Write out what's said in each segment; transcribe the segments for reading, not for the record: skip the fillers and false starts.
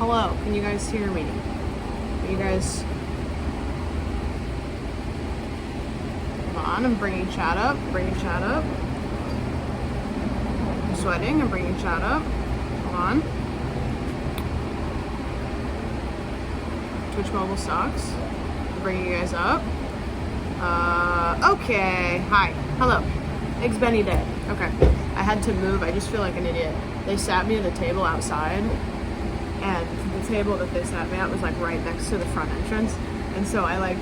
Hello, can you guys hear me? Are you guys... Come on, I'm bringing chat up, I'm sweating, I'm bringing chat up. Hold on. Twitch mobile sucks. I'm bringing you guys up. Okay. Hi. Hello. Eggs Benny Day. Okay. I had to move. I just feel like an idiot. They sat me at a table outside, and the table that they sat me at was like right next to the front entrance. And so I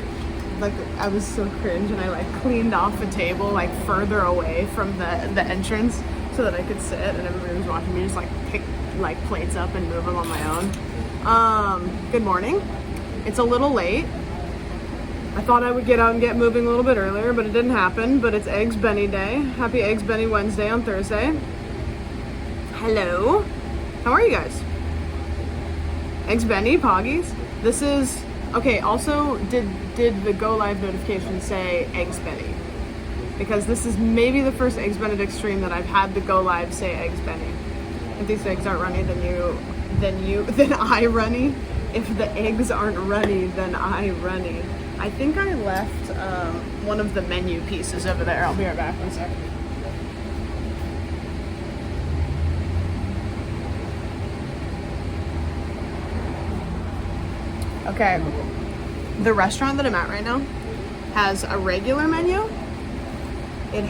I was so cringe, and I cleaned off a table further away from the entrance so that I could sit, and everybody was watching me just pick plates up and move them on my own. Good morning. It's a little late. I thought I would get out and get moving a little bit earlier, but it didn't happen. But it's Eggs Benny Day. Happy Eggs Benny Wednesday on Thursday. Hello. How are you guys? Eggs Benny, Poggies. This is... Okay, also, did the go live notification say Eggs Benny? Because this is maybe the first Eggs Benedict stream that I've had the go live say Eggs Benny. If these eggs aren't runny, then I runny. If the eggs aren't runny, then I runny. I think I left one of the menu pieces over there. I'll be right back, 1 second. Okay, the restaurant that I'm at right now has a regular menu. It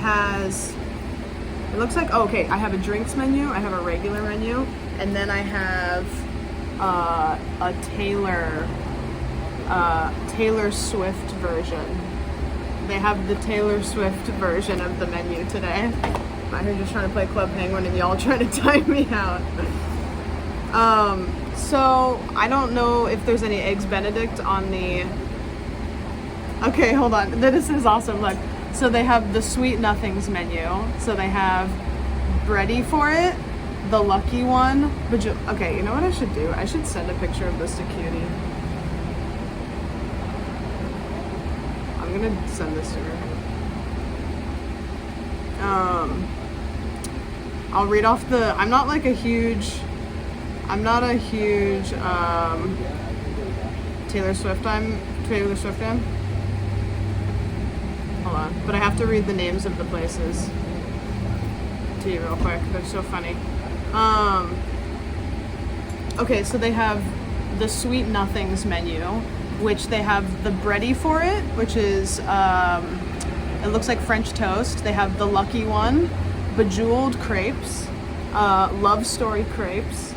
looks like, oh, okay, I have a drinks menu, I have a regular menu, and then I have a Taylor Swift version. They have the Taylor Swift version of the menu today. I'm out here just trying to play Club Penguin and y'all trying to time me out. So I don't know if there's any Eggs Benedict on the... Okay, hold on. This is awesome. Look. So they have the Sweet Nothings menu. So they have Bready for it, the Lucky One. Okay, you know what I should do? I should send a picture of this to Cutie. I'm gonna send this to her. I'll read off the... I'm not a huge Taylor Swift fan. Hold on, but I have to read the names of the places to you real quick. They're so funny. Okay, so they have the Sweet Nothings menu, which they have the Bready for it, which is it looks like French toast. They have the Lucky One, Bejeweled crepes, Love Story crepes,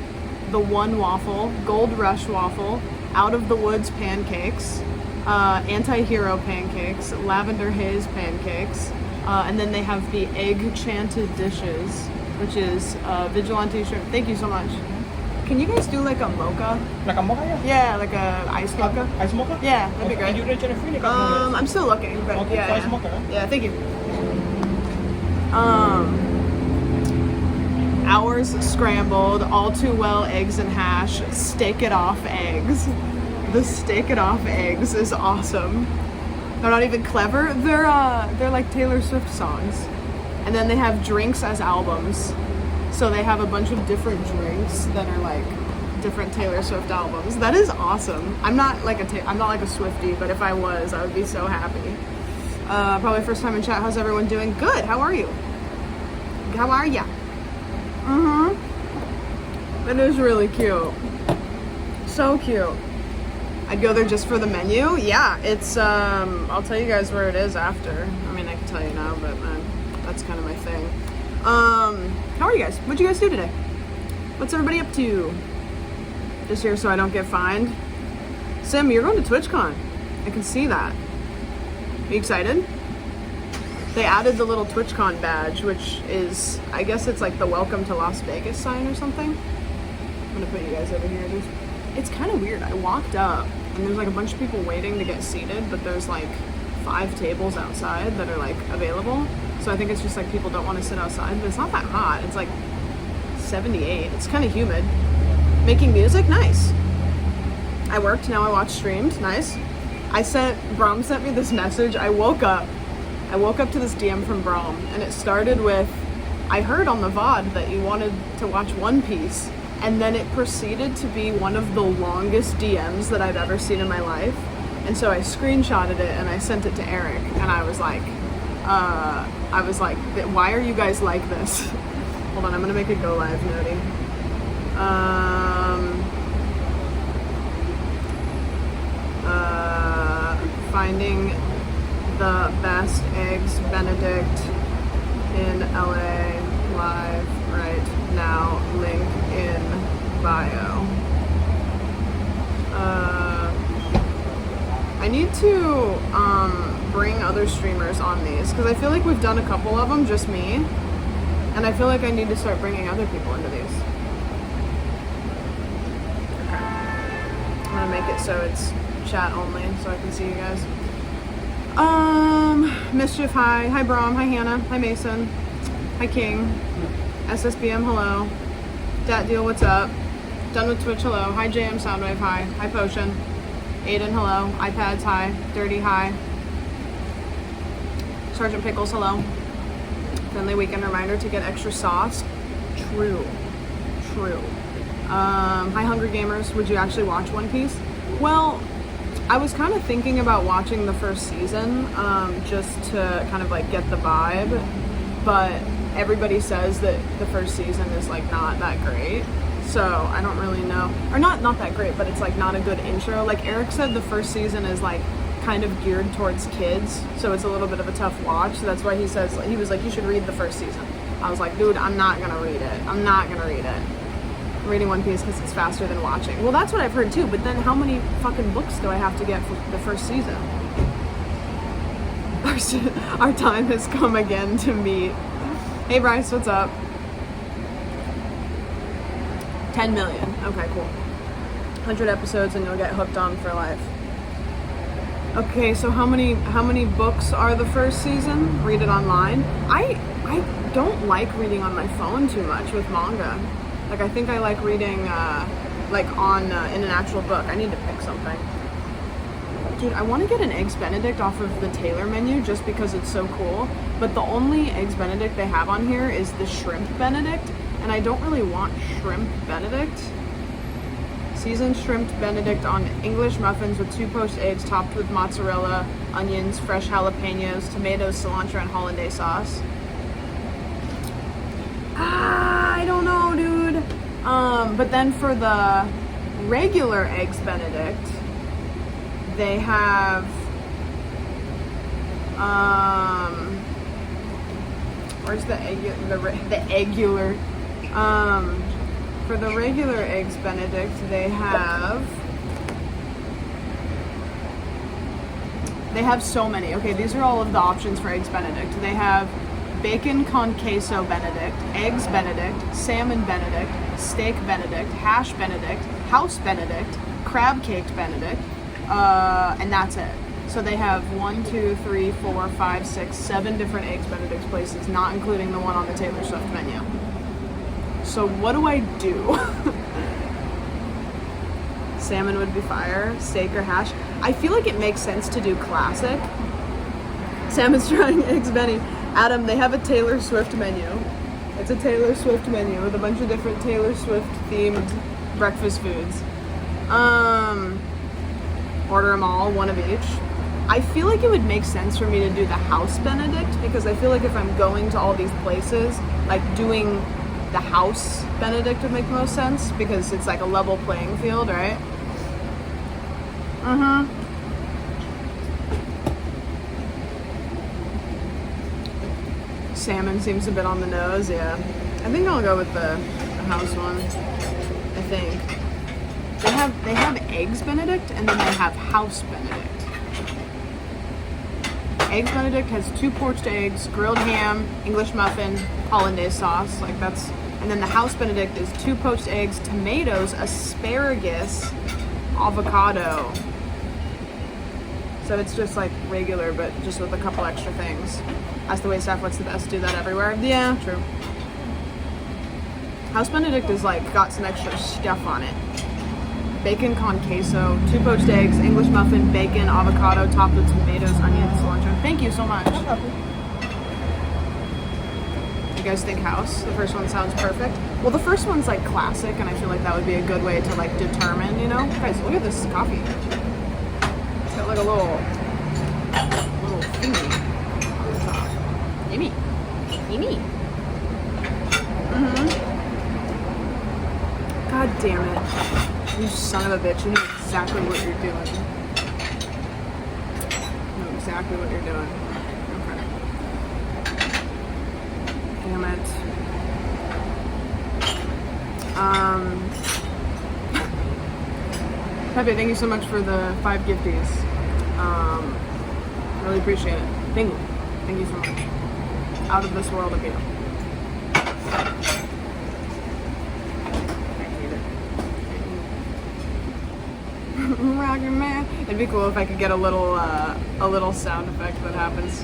the One waffle, Gold Rush waffle, Out of the Woods pancakes, Anti-Hero pancakes, Lavender Haze pancakes, and then they have the Egg Chanted dishes, which is Vigilante shrimp. Thank you so much. Can you guys do a mocha? Like a mocha, yeah? Yeah, like a iced mocha. Ice mocha? Yeah, that'd be great. And you free? I'm still looking, but okay, yeah. Ice mocha, huh? Yeah, thank you. Ours scrambled, all too well eggs and hash, steak it off eggs. The steak it off eggs is awesome. They're not even clever. They're like Taylor Swift songs. And then they have drinks as albums. So they have a bunch of different drinks that are different Taylor Swift albums. That is awesome. I'm not a Swiftie, but if I was, I would be so happy. Probably first time in chat. How's everyone doing? Good. How are you? How are ya? It is really cute. So cute. I'd go there just for the menu. Yeah, it's I'll tell you guys where it is after. I mean, I can tell you now, but that's kind of my thing. How are you guys? What'd you guys do today? What's everybody up to? Just here so I don't get fined. Sim, you're going to TwitchCon. I can see that. Are you excited? They added the little TwitchCon badge, which is, I guess it's the Welcome to Las Vegas sign or something. I'm gonna put you guys over here. It's kind of weird. I walked up and there's a bunch of people waiting to get seated, but there's 5 tables outside that are available. So I think it's just people don't want to sit outside, but it's not that hot. It's 78. It's kind of humid. Making music? Nice. I worked, now I watch streams. Nice. Brom sent me this message. I woke up to this DM from Brom, and it started with, I heard on the VOD that you wanted to watch One Piece. And then it proceeded to be one of the longest DMs that I've ever seen in my life. And so I screenshotted it and I sent it to Eric, and I was like, why are you guys like this? Hold on, I'm gonna make a go live noti. Finding the best eggs Benedict in LA live right now, link in bio. I need to bring other streamers on these, because I feel like we've done a couple of them, just me, and I feel like I need to start bringing other people into these. Okay. I'm gonna make it so it's chat only so I can see you guys. Mischief, hi. Hi Brom, hi Hannah, hi Mason, hi King, SSBM, hello. Dat Deal, what's up? Done with Twitch, hello. Hi JM Soundwave, hi. Hi Potion. Aiden, hello. iPads, hi. Dirty, hi. Sergeant Pickles, hello. Friendly weekend reminder to get extra sauce. True. Hi Hungry Gamers, would you actually watch One Piece? Well, I was kind of thinking about watching the first season, just to kind of like get the vibe, but everybody says that the first season is like not that great, so I don't really know. Or not that great, but it's like not a good intro. Like Eric said, the first season is like kind of geared towards kids, so it's a little bit of a tough watch. So that's why he says, he was like, you should read the first season. I was like, dude, I'm not gonna read it. I'm reading One Piece because it's faster than watching. Well, that's what I've heard too, but then how many fucking books do I have to get for the first season? Our time has come again to meet. Hey Bryce, what's up? 10 million. Okay, cool. 100 episodes and you'll get hooked on for life. Okay, so how many books are the first season? Read it online. I don't like reading on my phone too much with manga. Like, I think I like reading like on in an actual book. I need to pick something. Dude, I want to get an Eggs Benedict off of the Taylor menu just because it's so cool. But the only Eggs Benedict they have on here is the Shrimp Benedict, and I don't really want Shrimp Benedict. Seasoned Shrimp Benedict on English muffins with 2 poached eggs topped with mozzarella, onions, fresh jalapenos, tomatoes, cilantro, and hollandaise sauce. I don't know, dude. But then for the regular Eggs Benedict, they have where's the eggular? For the regular Eggs Benedict, they have so many. Okay, these are all of the options for Eggs Benedict. They have bacon con queso Benedict, eggs Benedict, salmon Benedict, steak Benedict, hash Benedict, house Benedict, crab caked Benedict, and that's it. So they have 1, 2, 3, 4, 5, 6, 7 different Eggs Benedict places, not including the one on the Taylor Swift menu. So what do I do? Salmon would be fire, steak or hash. I feel like it makes sense to do classic. Salmon's trying Eggs Benny. Adam, they have a Taylor Swift menu. It's a Taylor Swift menu with a bunch of different Taylor Swift themed breakfast foods. Order them all, one of each. I feel like it would make sense for me to do the House Benedict, because I feel like if I'm going to all these places, like doing the House Benedict would make the most sense, because it's like a level playing field, right? Salmon seems a bit on the nose, yeah. I think I'll go with the house one. I think. They have Eggs Benedict and then they have House Benedict. Eggs Benedict has 2 poached eggs, grilled ham, English muffin, hollandaise sauce, like that's, and then the House Benedict is 2 poached eggs, tomatoes, asparagus, avocado. So it's just like regular, but just with a couple extra things. Ask the waitstaff what's the best, do that everywhere. Yeah, true. House Benedict is like got some extra stuff on it. Bacon con queso, 2 poached eggs, English muffin, bacon, avocado, topped with tomatoes, onions, cilantro. Thank you so much. You guys think house? The first one sounds perfect. Well, the first one's like classic, and I feel like that would be a good way to like determine, you know? Guys, look at this coffee. It's got like a little thingy on the top. Yummy. Yummy. God damn it. You son of a bitch. You know exactly what you're doing. You know exactly what you're doing. Damn it. Pepe, thank you so much for the 5 gifties. Really appreciate it. Thank you. Thank you so much. Out of this world of you. Rockin' man. It'd be cool if I could get a little sound effect that happens.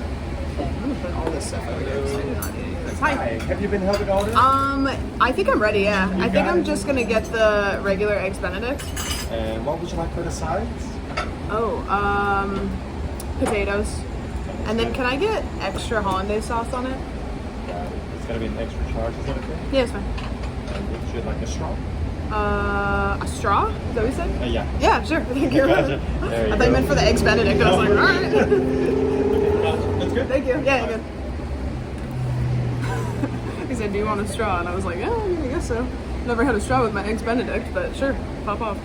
I'm gonna put all this stuff over here. Hi. Have you been helping order? I think I'm ready, yeah. I think I'm just gonna get the regular eggs Benedict. And what would you like for the sides? Oh, potatoes. And then can I get extra hollandaise sauce on it? It's gonna be an extra charge, is that okay? Yeah, it's fine. And would you like a straw? A straw? Is that what you said? Yeah. Yeah, sure. Thank you. Gotcha. I thought you meant for the eggs Benedict. I was like, alright. That's good. Thank you. Yeah, you're good. He said, do you want a straw? And I was like, yeah, I guess so. Never had a straw with my eggs Benedict, but sure, pop off.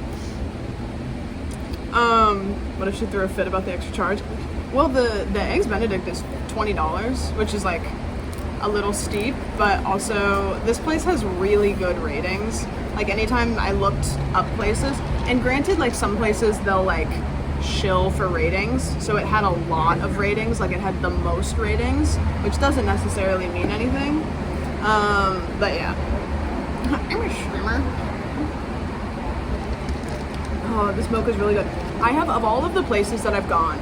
What if she threw a fit about the extra charge? Well, the eggs Benedict is $20, which is like a little steep, but also this place has really good ratings. Like anytime I looked up places, and granted, like some places they'll like shill for ratings, so it had a lot of ratings, like it had the most ratings, which doesn't necessarily mean anything. But yeah. I'm a streamer. Oh, this mocha's really good. I have, of all of the places that I've gone,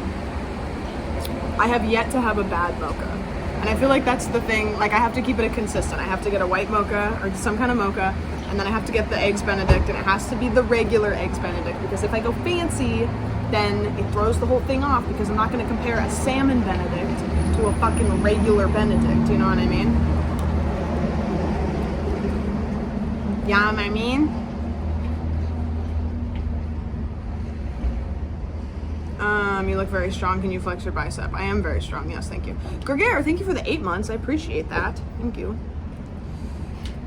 I have yet to have a bad mocha. And I feel like that's the thing, like I have to keep it consistent. I have to get a white mocha or some kind of mocha, and then I have to get the eggs Benedict, and it has to be the regular eggs Benedict, because if I go fancy, then it throws the whole thing off, because I'm not going to compare a salmon Benedict to a fucking regular Benedict, you know what I mean? Yeah, I mean? You look very strong. Can you flex your bicep? I am very strong. Yes, thank you. Gregaire, thank you for the 8 months. I appreciate that. Thank you.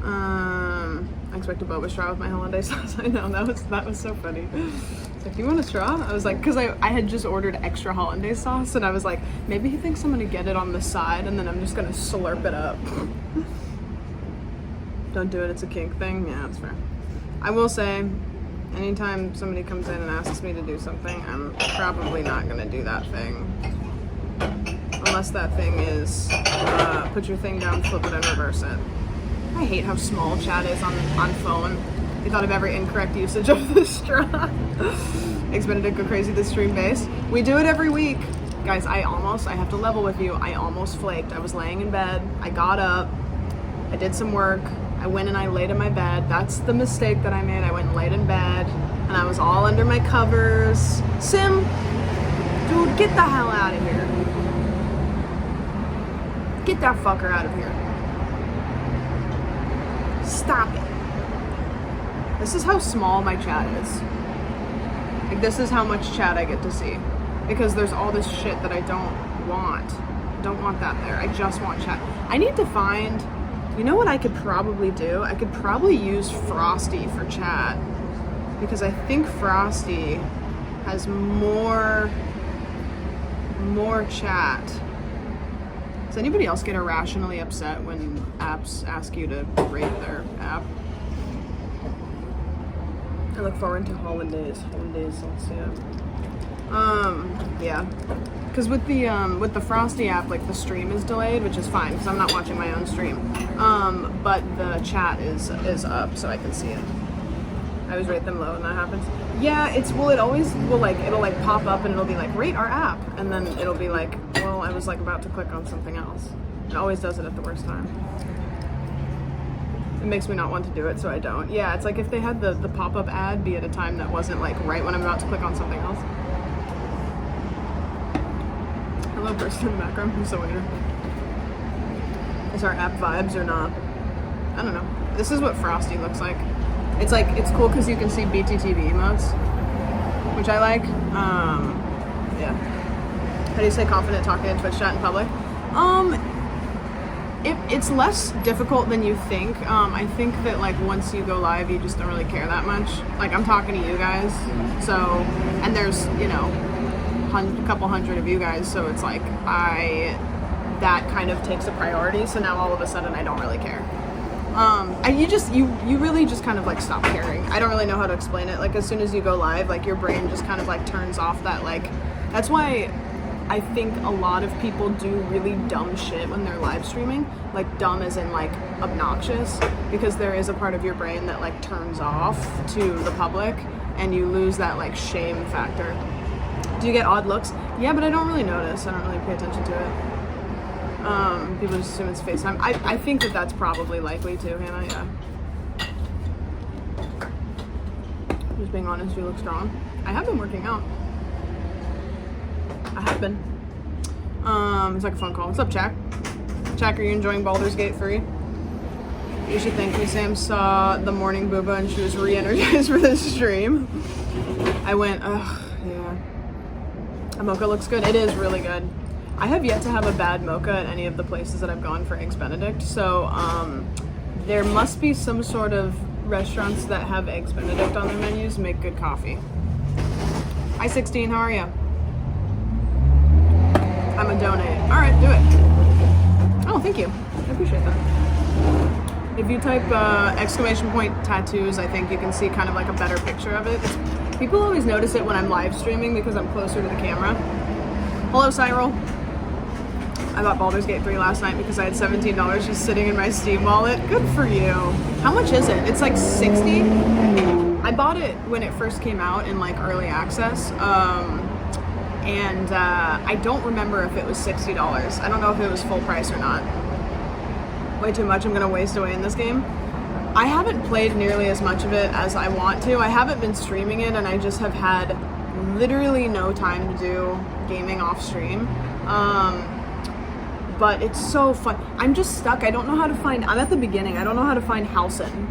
I expect a boba straw with my hollandaise sauce. I know, that was so funny. It's like, do you want a straw? I was like, because I had just ordered extra hollandaise sauce, and I was like, maybe he thinks I'm gonna get it on the side, and then I'm just gonna slurp it up. Don't do it, it's a kink thing. Yeah, that's fair. I will say, anytime somebody comes in and asks me to do something, I'm probably not gonna do that thing. Unless that thing is, put your thing down, flip it, and reverse it. I hate how small chat is on phone. They thought of every incorrect usage of the straw. Eggs Benedict go crazy this stream base. We do it every week. Guys, I have to level with you, I almost flaked. I was laying in bed, I got up, I did some work, I went and I laid in my bed. That's the mistake that I made. I went and laid in bed, and I was all under my covers. Sim, dude, get the hell out of here. Get that fucker out of here. Stop it. This is how small my chat is. Like, this is how much chat I get to see. Because there's all this shit that I don't want. I don't want that there. I just want chat. I need to find... You know what I could probably do? I could probably use Frosty for chat, because I think Frosty has more chat. Does anybody else get irrationally upset when apps ask you to rate their app? I look forward to hollandaise. Let's see it. Yeah. Because with the Frosty app, like the stream is delayed, which is fine because I'm not watching my own stream. But the chat is up, so I can see it. I always rate them low when that happens. Yeah, it always will, like, it'll like pop up and it'll be like, rate our app, and then it'll be like, well, I was like about to click on something else. It always does it at the worst time. It makes me not want to do it, so I don't. Yeah, it's like if they had the pop-up ad be at a time that wasn't like right when I'm about to click on something else. Hello, person in the background. I'm so weird. Is our app vibes or not? I don't know. This is what Frosty looks like. It's cool because you can see BTTV emotes, which I like. Yeah. How do you say confident talking in Twitch chat in public? It's less difficult than you think. I think that like once you go live, you just don't really care that much. Like I'm talking to you guys, so, and there's, you know, a couple hundred of you guys, so it's like that kind of takes a priority. So now all of a sudden I don't really care. You really just kind of like stop caring. I don't really know how to explain it. Like as soon as you go live, like your brain just kind of like turns off that like, that's why I think a lot of people do really dumb shit when they're live streaming. Like dumb as in like obnoxious, because there is a part of your brain that like turns off to the public and you lose that like shame factor. Do you get odd looks? Yeah, but I don't really notice. I don't really pay attention to it. People just assume it's FaceTime. I think that that's probably likely too, Hannah, yeah. Just being honest, you look strong. I have been working out. I have been. It's like a phone call. What's up, Jack? Jack, are you enjoying Baldur's Gate 3? You should thank me. Sam saw the morning booba and she was re-energized for this stream. I went, ugh, yeah. A mocha looks good. It is really good. I have yet to have a bad mocha at any of the places that I've gone for Eggs Benedict, so there must be some sort of restaurants that have Eggs Benedict on their menus make good coffee. Hi 16, how are you? I'm a donate. Alright, do it. Oh, thank you. I appreciate that. If you type !tattoos, I think you can see kind of like a better picture of it. People always notice it when I'm live streaming because I'm closer to the camera. Hello, Cyril. I bought Baldur's Gate 3 last night because I had $17 just sitting in my Steam wallet. Good for you. How much is it? It's like 60. I bought it when it first came out in like early access. And I don't remember if it was $60. I don't know if it was full price or not. Way too much I'm gonna waste away in this game. I haven't played nearly as much of it as I want to. I haven't been streaming it and I just have had literally no time to do gaming off stream. But it's so fun. I'm just stuck. I don't know how to find, I'm at the beginning. I don't know how to find Halsin.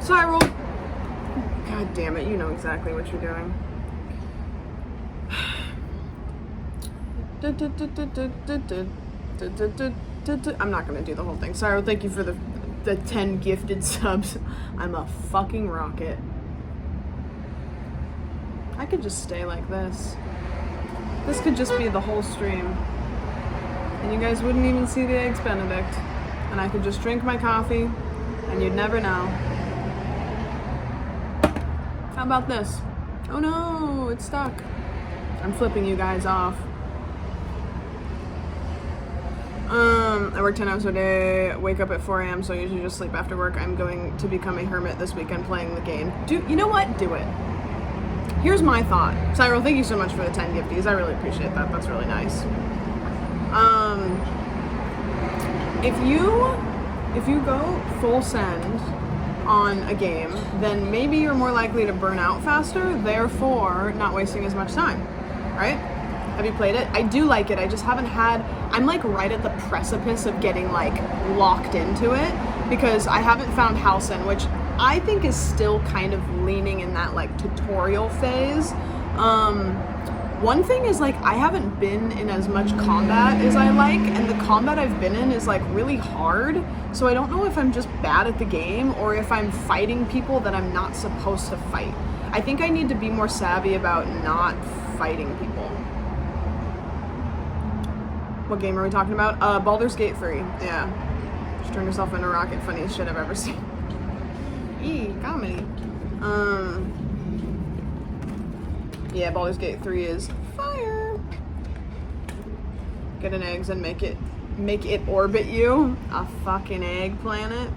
Cyril. God damn it, you know exactly what you're doing. I'm not gonna do the whole thing. Cyril, thank you for the 10 gifted subs. I'm a fucking rocket. I could just stay like this. This could just be the whole stream. And you guys wouldn't even see the Eggs Benedict. And I could just drink my coffee and you'd never know. How about this? Oh no, it's stuck. I'm flipping you guys off. I work 10 hours a day, wake up at 4 a.m., so I usually just sleep after work. I'm going to become a hermit this weekend playing the game. You know what? Do it. Here's my thought. Cyril, thank you so much for the 10 gifties. I really appreciate that. That's really nice. If you go full send on a game, then maybe you're more likely to burn out faster, therefore not wasting as much time, right? Have you played it? I do like it. I just haven't I'm like right at the precipice of getting like locked into it because I haven't found Halsin, which I think is still kind of leaning in that like tutorial phase. One thing is like I haven't been in as much combat as I like, and the combat I've been in is like really hard, so I don't know if I'm just bad at the game or if I'm fighting people that I'm not supposed to fight. I think I need to be more savvy about not fighting people. What game are we talking about? Baldur's Gate 3. Yeah. She turned herself into Rocket. Funniest shit I've ever seen. Comedy. Yeah, Baldur's Gate 3 is fire. Get an eggs and make it orbit you. A fucking egg planet.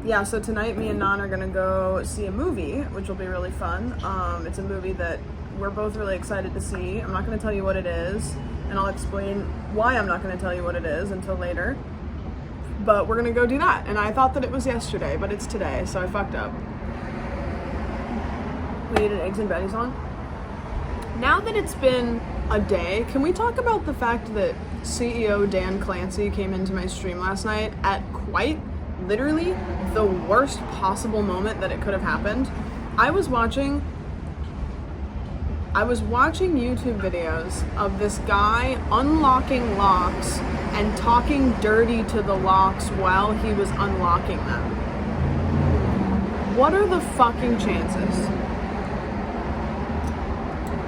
Yeah, so tonight me and Nan are gonna go see a movie, which will be really fun. It's a movie that we're both really excited to see. I'm not gonna tell you what it is, and I'll explain why I'm not gonna tell you what it is until later. But we're gonna go do that, and I thought that it was yesterday, but it's today, so I fucked up. We needed eggs and Betty's on. Now that it's been a day. Can we talk about the fact that CEO Dan Clancy came into my stream last night at quite literally the worst possible moment that it could have happened? I was watching YouTube videos of this guy unlocking locks and talking dirty to the locks while he was unlocking them. What are the fucking chances?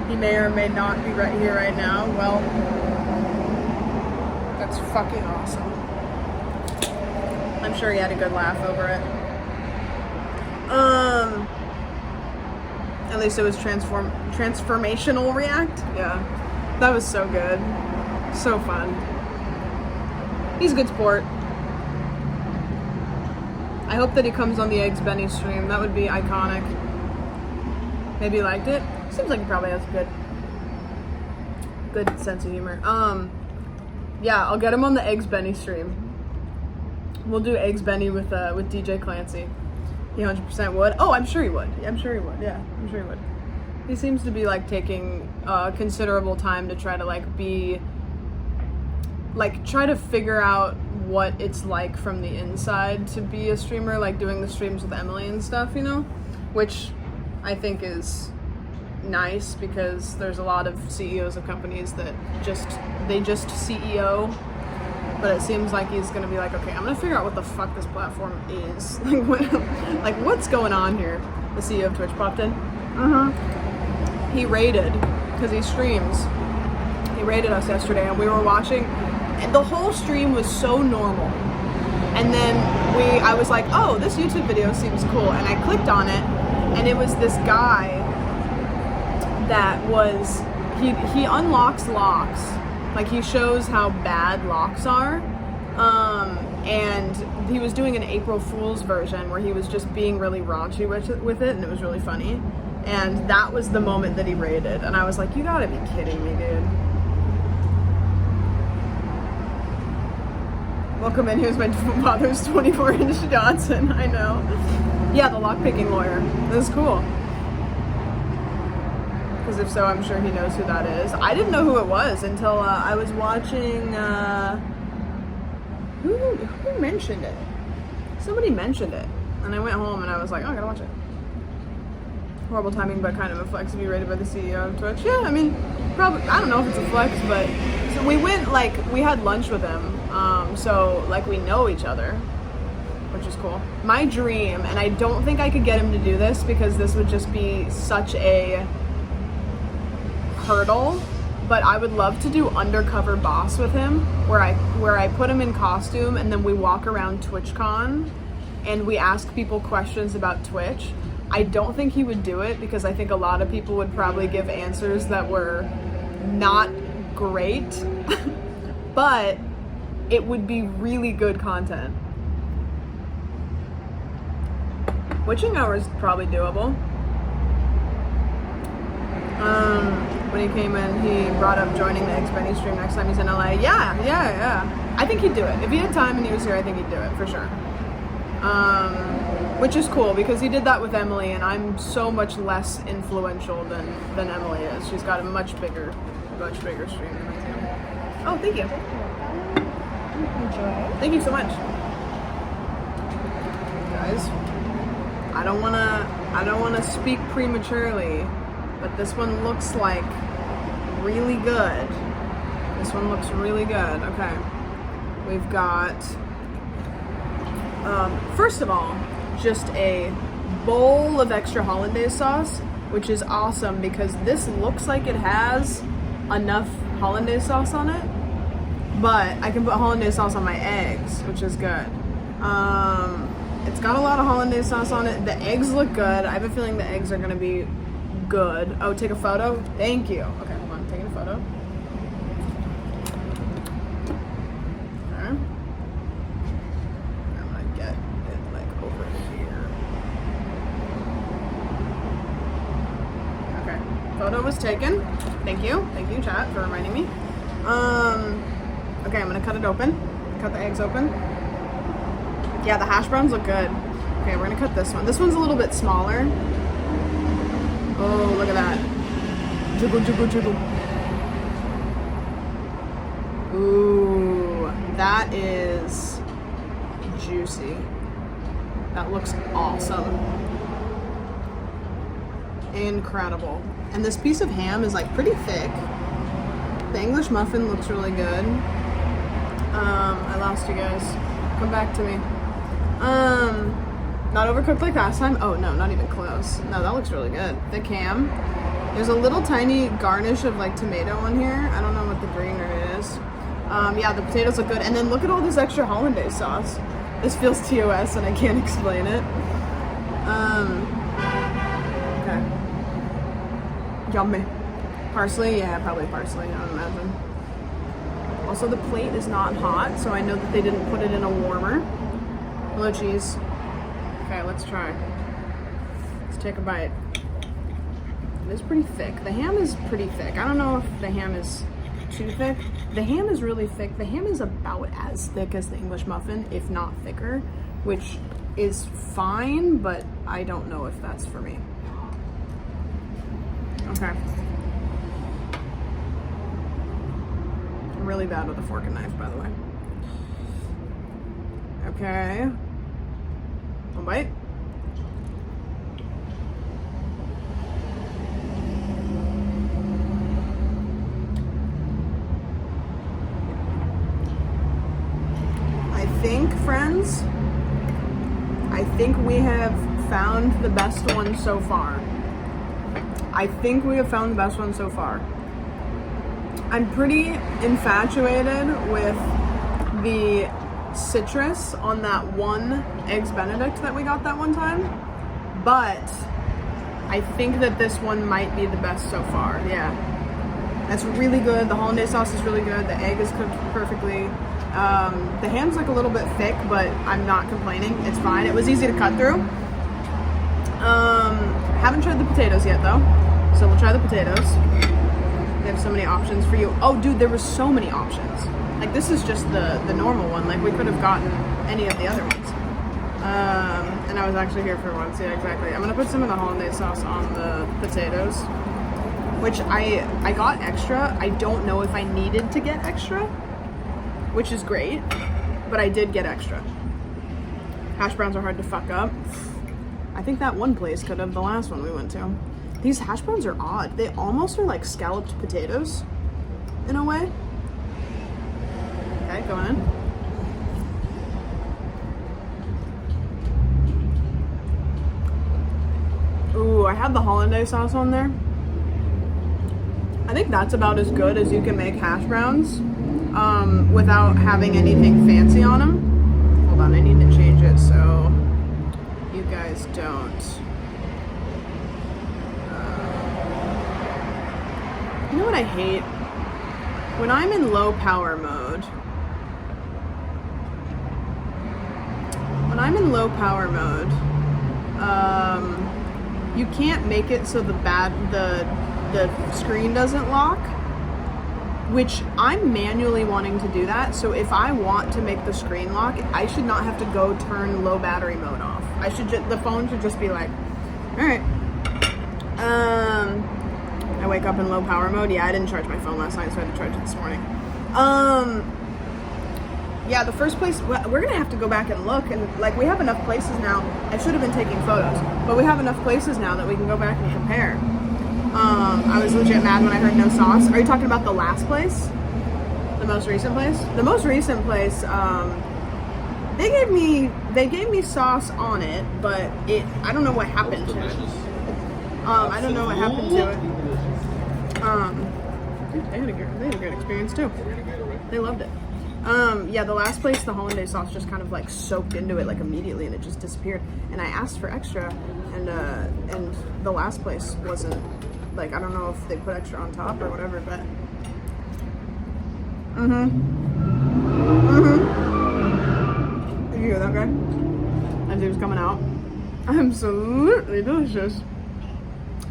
He may or may not be right here right now. Well, that's fucking awesome. I'm sure he had a good laugh over it. At least it was transformational react. Yeah, that was so good. So fun. He's a good sport. I hope that he comes on the Eggs Benny stream. That would be iconic. Maybe he liked it. Seems like he probably has a good sense of humor. Yeah, I'll get him on the Eggs Benny stream. We'll do Eggs Benny with DJ Clancy. He 100% would. Oh, I'm sure he would. I'm sure he would. Yeah, I'm sure he would. He seems to be like taking considerable time to try to try to figure out what it's like from the inside to be a streamer, like doing the streams with Emily and stuff, you know, which I think is nice because there's a lot of CEOs of companies that just CEO, but it seems like he's gonna be like, okay, I'm gonna figure out what the fuck this platform is. Like what's going on here? The CEO of Twitch popped in. He raided, because he streams. He raided us yesterday and we were watching, and the whole stream was so normal. And then I was like, oh, this YouTube video seems cool. And I clicked on it, and it was this guy that was, he unlocks locks. Like, he shows how bad locks are. And he was doing an April Fool's version where he was just being really raunchy with it, and it was really funny. And that was the moment that he raided. And I was like, you gotta be kidding me, dude. Welcome in, here's my father's 24-inch Johnson. I know. Yeah, the lockpicking lawyer. This is cool. Because if so, I'm sure he knows who that is. I didn't know who it was until I was watching, who mentioned it? Somebody mentioned it. And I went home and I was like, oh, I gotta watch it. Horrible timing, but kind of a flex to be rated by the CEO of Twitch. Yeah, I mean, probably, I don't know if it's a flex, but so we went, we had lunch with him. So we know each other, which is cool. My dream, and I don't think I could get him to do this because this would just be such a hurdle, but I would love to do undercover boss with him, where I put him in costume and then we walk around TwitchCon and we ask people questions about Twitch. I don't think he would do it because I think a lot of people would probably give answers that were not great, but it would be really good content. Witching hour is probably doable. When he came in, he brought up joining the Eggs Benny stream next time he's in LA. Yeah. I think he'd do it. If he had time and he was here, I think he'd do it, for sure. Which is cool, because he did that with Emily, and I'm so much less influential than Emily is. She's got a much bigger stream than I do. Oh, thank you. Enjoy. Thank you so much. Guys, I don't wanna speak prematurely, but this one looks like really good. This one looks really good. Okay. We've got, first of all, just a bowl of extra hollandaise sauce, which is awesome because this looks like it has enough hollandaise sauce on it, but I can put hollandaise sauce on my eggs, which is good. It's got a lot of hollandaise sauce on it. The eggs look good. I have a feeling the eggs are gonna be good. Oh, take a photo? Thank you. Okay, hold on, taking a photo. Okay. I'm gonna get it over here. Okay, photo was taken. Thank you, chat, for reminding me. Okay, I'm gonna cut it open. Cut the eggs open. Yeah, the hash browns look good. Okay, we're gonna cut this one. This one's a little bit smaller. Oh, look at that. Jiggle, jiggle, jiggle. Ooh, that is juicy. That looks awesome. Incredible. And this piece of ham is like pretty thick. The English muffin looks really good. I lost you guys. Come back to me. Not overcooked like last time. Oh no, not even close. No, that looks really good. Thick ham. There's a little tiny garnish of like tomato on here. I don't know what the greener is. Yeah, the potatoes look good. And then look at all this extra hollandaise sauce. This feels TOS and I can't explain it. Okay. Yummy. Parsley? Yeah, probably parsley, I would imagine. Also, the plate is not hot, so I know that they didn't put it in a warmer. Hello, cheese. Okay, let's try. Let's take a bite. It is pretty thick. The ham is pretty thick. I don't know if the ham is too thick. The ham is really thick. The ham is about as thick as the English muffin, if not thicker, which is fine, but I don't know if that's for me. Okay. I'm really bad with a fork and knife, by the way. Okay. One bite. I think, friends, I think we have found the best one so far. I think we have found the best one so far. I'm pretty infatuated with the citrus on that one Eggs Benedict that we got that one time, but I think that this one might be the best so far. Yeah, that's really good. The hollandaise sauce is really good. The egg is cooked perfectly. The ham's like a little bit thick, but I'm not complaining. It's fine. It was easy to cut through. Haven't tried the potatoes yet though, so we'll try the potatoes. They have so many options for you. Oh dude, there were so many options. Like this is just the normal one. Like we could have gotten any of the other ones. And I was actually here for once. Yeah, exactly. I'm gonna put some of the hollandaise sauce on the potatoes, which I got extra. I don't know if I needed to get extra, which is great, but I did get extra. Hash browns are hard to fuck up. I think that one place could have, the last one we went to. These hash browns are odd. They almost are like scalloped potatoes in a way. Okay, going in. Ooh, I had the hollandaise sauce on there. I think that's about as good as you can make hash browns without having anything fancy on them. Hold on, I need to change it so you guys don't. You know what I hate? When I'm in low power mode, you can't make it so the screen doesn't lock, which I'm manually wanting to do that. So if I want to make the screen lock, I should not have to go turn low battery mode off. The phone should just be like, all right. I wake up in low power mode. Yeah, I didn't charge my phone last night, so I had to charge it this morning. Yeah, the first place, we're gonna have to go back and look, and like we have enough places now. I should have been taking photos, but we have enough places now that we can go back and compare. I was legit mad when I heard no sauce. Are you talking about the last place? The most recent place? The most recent place, they gave me sauce on it, but I don't know what happened to it. I don't know what happened to it. They had a great experience too. They loved it. Yeah, the last place, the hollandaise sauce just kind of like soaked into it like immediately, and it just disappeared. And I asked for extra, and the last place wasn't, like, I don't know if they put extra on top or whatever, but Did you hear that guy? As he was coming out. Absolutely delicious.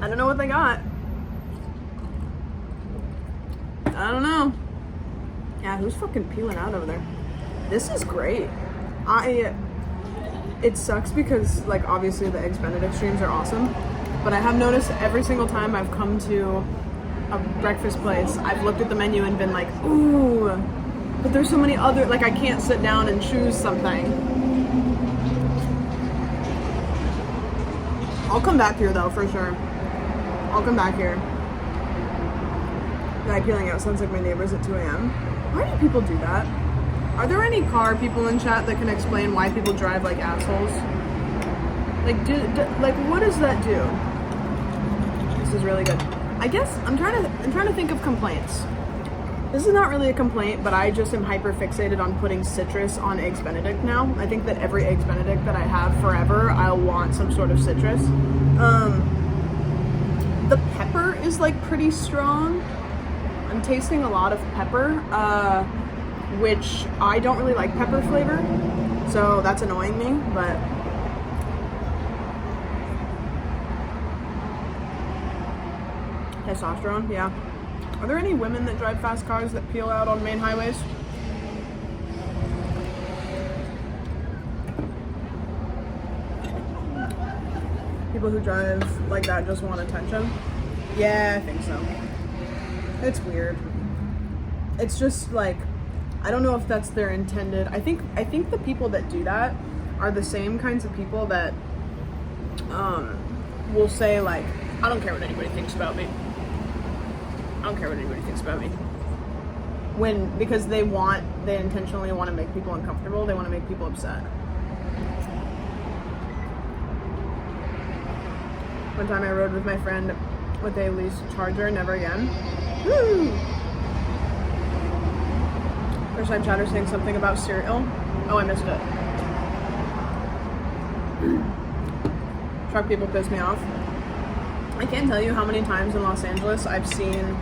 I don't know what they got. I don't know. Yeah, who's fucking peeling out over there? This is great. It sucks because, like, obviously the Eggs Benedict streams are awesome, but I have noticed every single time I've come to a breakfast place, I've looked at the menu and been like, ooh, But there's so many other, like, I can't sit down and choose something. I'll come back here though, for sure. I'll come back here. Guy peeling out sounds like my neighbors at 2 a.m. Why do people do that? Are there any car people in chat that can explain why people drive like assholes? Like, like, what does that do? This is really good. I guess I'm trying to think of complaints. This is not really a complaint, but I just am hyper fixated on putting citrus on Eggs Benedict now. I think that every Eggs Benedict that I have forever, I'll want some sort of citrus. The pepper is like pretty strong. I'm tasting a lot of pepper, which I don't really like pepper flavor, so that's annoying me, but testosterone, yeah. Are there any women that drive fast cars that peel out on main highways? People who drive like that just want attention? Yeah, I think so. It's weird. It's just like, I don't know if that's their intended. I think the people that do that are the same kinds of people that will say like, I don't care what anybody thinks about me. I don't care what anybody thinks about me. Because they intentionally want to make people uncomfortable. They want to make people upset. One time I rode with my friend with a leased Charger, never again. Woo! First time chatter saying something about cereal. Oh, I missed it. Truck people piss me off. I can't tell you how many times in Los Angeles I've seen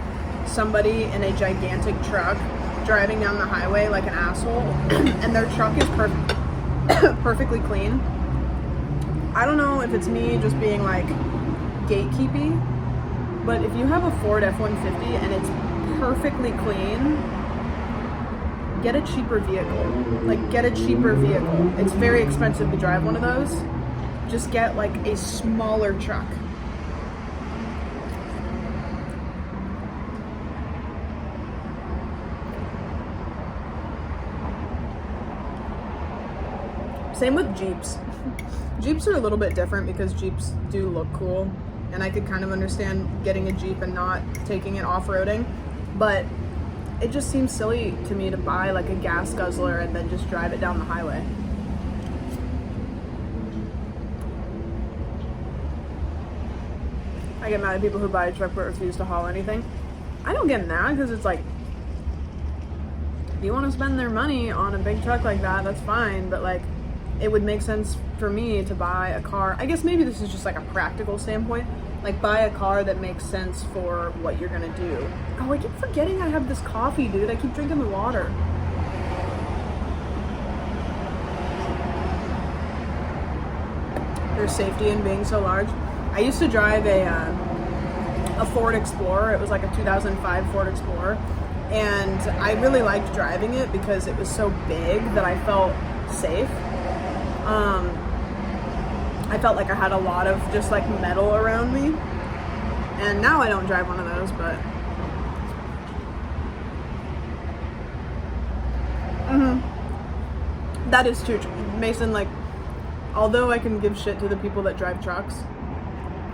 somebody in a gigantic truck driving down the highway like an asshole, and their truck is perfectly clean. I don't know if it's me just being like gatekeepy, but if you have a Ford F-150 and it's perfectly clean, get a cheaper vehicle. Like, get a cheaper vehicle. It's very expensive to drive one of those. Just get like a smaller truck. Same with Jeeps. Jeeps are a little bit different because Jeeps do look cool, and I could kind of understand getting a Jeep and not taking it off-roading, but it just seems silly to me to buy like a gas guzzler and then just drive it down the highway. I get mad at people who buy a truck but refuse to haul anything. I don't get mad because it's like, if you want to spend their money on a big truck like that, that's fine, but like, it would make sense for me to buy a car. I guess maybe this is just like a practical standpoint. Like, buy a car that makes sense for what you're gonna do. Oh, I keep forgetting I have this coffee, dude. I keep drinking the water. There's safety in being so large. I used to drive a Ford Explorer. It was like a 2005 Ford Explorer. And I really liked driving it because it was so big that I felt safe. I felt like I had a lot of just like metal around me, and now I don't drive one of those, but that is true, Mason. Like, although I can give shit to the people that drive trucks,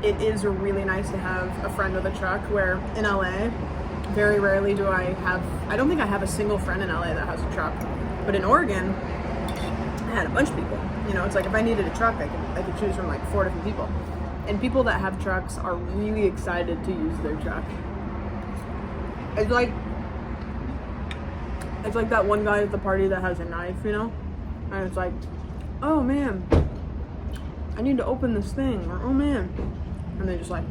it is really nice to have a friend with a truck. Where in LA, very rarely do I don't think I have a single friend in LA that has a truck, but in Oregon I had a bunch of people. You know, it's like if I needed a truck, I could choose from like 4 different people. And people that have trucks are really excited to use their truck. It's like that one guy at the party that has a knife, you know? And it's like, oh man, I need to open this thing, or oh man. And they just like,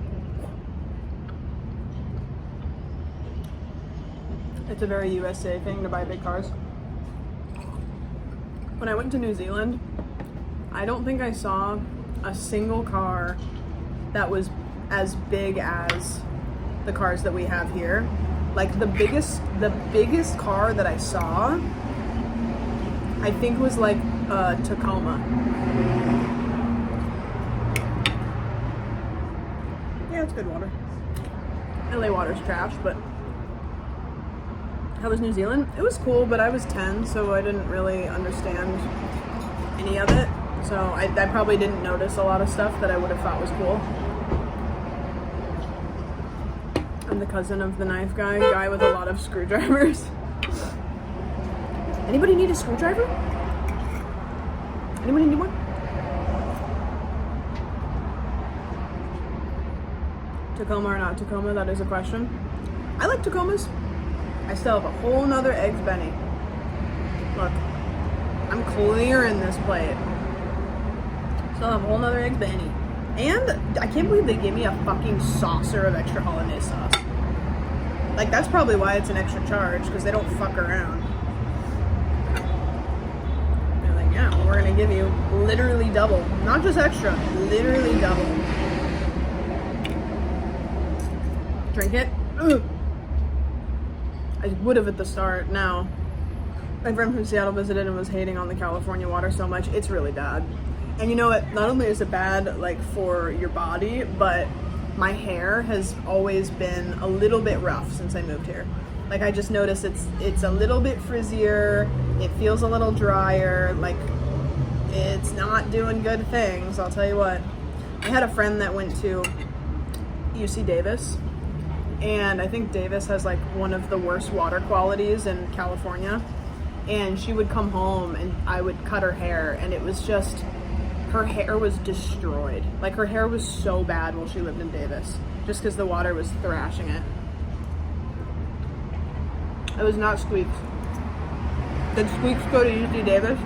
it's a very USA thing to buy big cars. When I went to New Zealand, I don't think I saw a single car that was as big as the cars that we have here. Like, the biggest car that I saw, I think was like a Tacoma. Yeah, it's good water. LA water's trash, but How was New Zealand? It was cool, but I was 10, so I didn't really understand any of it. So I probably didn't notice a lot of stuff that I would have thought was cool. I'm the cousin of the knife guy with a lot of screwdrivers. Anybody need a screwdriver? Anybody need one? Tacoma or not Tacoma, that is a question. I like Tacomas. I still have a whole nother eggs Benny. Look, I'm clearing this plate. Still have a whole nother eggs Benny. And I can't believe they gave me a fucking saucer of extra hollandaise sauce. Like, that's probably why it's an extra charge, because they don't fuck around. They're like, yeah, well, we're gonna give you literally double. Not just extra, literally double. Drink it. Ugh. I would have at the start. Now, my friend from Seattle visited and was hating on the California water so much. It's really bad. And you know what? Not only is it bad, like, for your body, but my hair has always been a little bit rough since I moved here. Like, I just noticed it's a little bit frizzier. It feels a little drier. Like, it's not doing good things. I'll tell you what. I had a friend that went to UC Davis. And I think Davis has like one of the worst water qualities in California. And she would come home and I would cut her hair, and it was just, her hair was destroyed. Like, her hair was so bad while she lived in Davis, just because the water was thrashing it. It was not Squeaks. Did Squeaks go to UC Davis?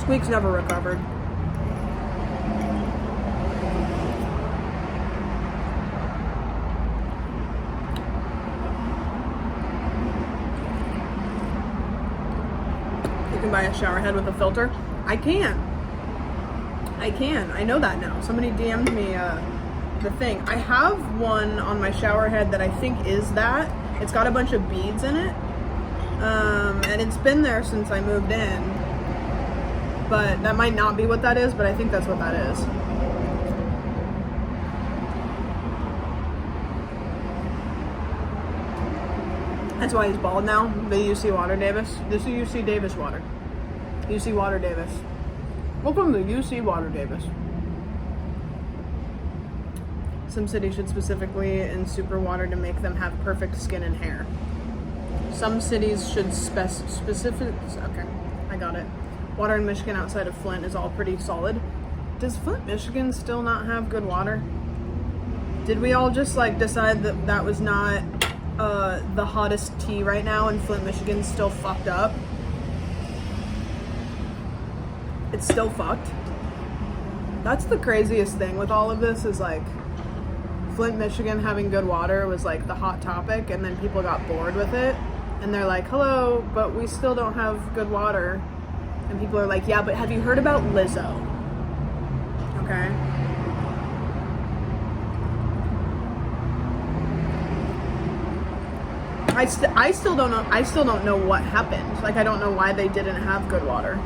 Squeaks never recovered. Buy a shower head with a filter. I can. I know that now. Somebody DM'd me the thing. I have one on my shower head that I think is that. It's got a bunch of beads in it. And it's been there since I moved in. But that might not be what that is, but I think that's what that is. That's why he's bald now. The UC Water Davis. This is UC Davis water. UC Water Davis. Welcome to UC Water Davis. Some cities should specifically in super water to make them have perfect skin and hair. Some cities should specific. Okay, I got it. Water in Michigan outside of Flint is all pretty solid. Does Flint, Michigan still not have good water? Did we all just like decide that that was not the hottest tea right now, and Flint, Michigan's still fucked up? It's still fucked. That's the craziest thing with all of this, is like Flint, Michigan having good water was like the hot topic, and then people got bored with it, and they're like, hello, but we still don't have good water. And people are like, yeah, but have you heard about Lizzo? Okay. I still don't know. I still don't know what happened. Like, I don't know why they didn't have good water.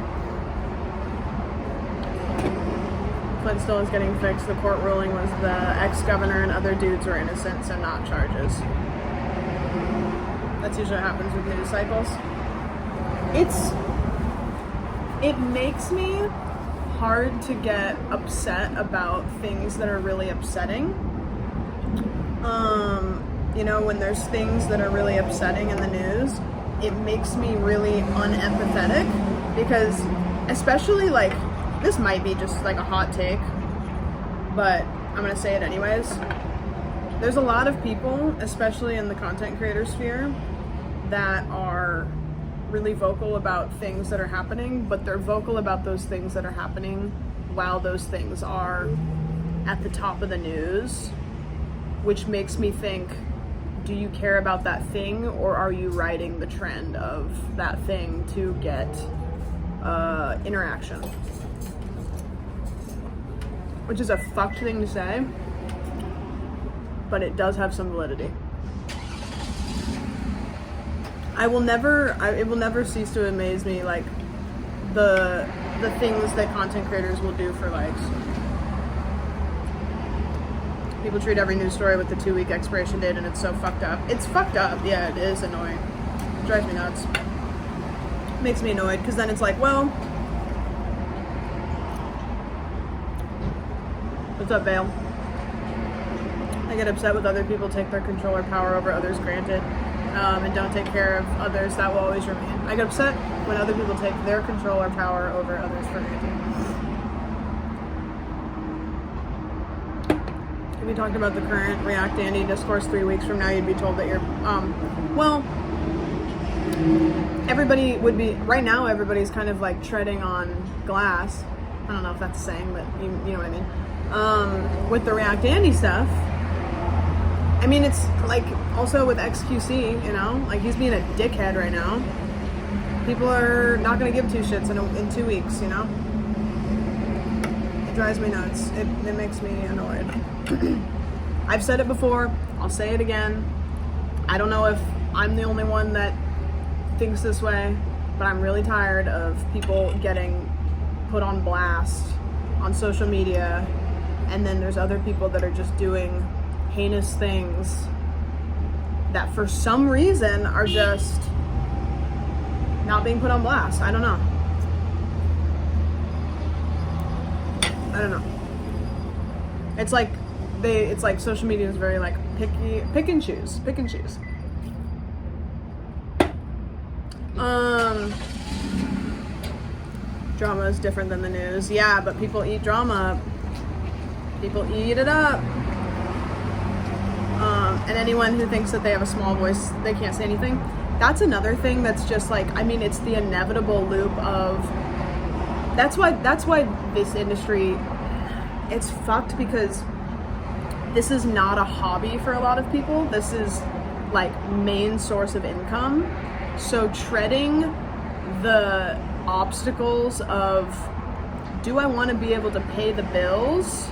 Flint still is getting fixed. The court ruling was the ex-governor and other dudes were innocent, so not charges. That's usually what happens with news cycles. It makes me hard to get upset about things that are really upsetting. You know, when there's things that are really upsetting in the news, it makes me really unempathetic, because especially like, this might be just like a hot take, but I'm gonna say it anyways. There's a lot of people, especially in the content creator sphere, that are really vocal about things that are happening, but they're vocal about those things that are happening while those things are at the top of the news, which makes me think, do you care about that thing, or are you riding the trend of that thing to get interaction? Which is a fucked thing to say, but it does have some validity. It will never cease to amaze me, like, the things that content creators will do for likes. People treat every news story with the 2-week expiration date, and it's so fucked up. It's fucked up. Yeah, it is annoying. It drives me nuts. Makes me annoyed, because then it's like, well, what's up, Vale? I get upset with other people take their control or power over others granted, and don't take care of others. That will always remain. I get upset when other people take their control or power over others for granted. If you talked about the current React Andy discourse 3 weeks from now, you'd be told that you're, well, everybody would be, right now everybody's kind of like treading on glass. I don't know if that's a saying, but you know what I mean. With the React Andy stuff, I mean, it's like also with XQC, you know, like he's being a dickhead right now. People are not going to give two shits in 2 weeks, you know? It drives me nuts. It makes me annoyed. I've said it before. I'll say it again. I don't know if I'm the only one that thinks this way, but I'm really tired of people getting put on blast on social media, and then there's other people that are just doing heinous things that for some reason are just not being put on blast. I don't know. It's like social media is very like pick and choose. Drama is different than the news. Yeah, but people eat drama. People eat it up. And anyone who thinks that they have a small voice, they can't say anything. That's another thing that's just like, I mean, it's the inevitable loop of, that's why this industry, it's fucked, because this is not a hobby for a lot of people. This is like main source of income. So treading the obstacles of, do I want to be able to pay the bills,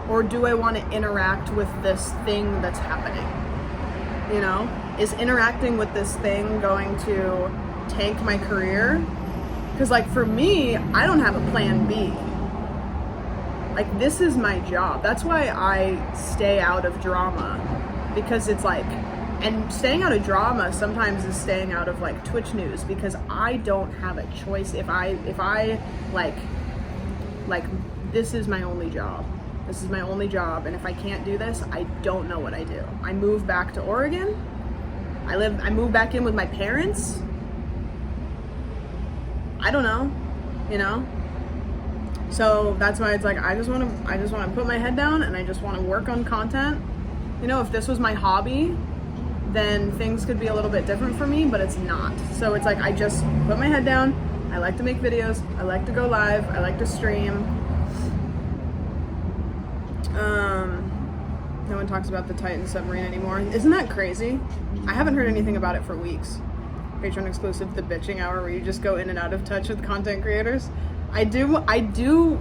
or do I want to interact with this thing that's happening? You know, is interacting with this thing going to tank my career? Because like for me, I don't have a plan B. Like this is my job. That's why I stay out of drama, because it's like, and staying out of drama sometimes is staying out of like Twitch news, because I don't have a choice. If I like this is my only job. This is my only job, and if I can't do this, I don't know what I do. I moved back to Oregon. I moved back in with my parents. I don't know, you know? So that's why it's like, I just want to put my head down, and I just want to work on content. You know, if this was my hobby, then things could be a little bit different for me, but it's not. So it's like, I just put my head down. I like to make videos. I like to go live. I like to stream. No one talks about the Titan submarine anymore. Isn't that crazy? I haven't heard anything about it for weeks. Patreon exclusive, the bitching hour, where you just go in and out of touch with content creators. I do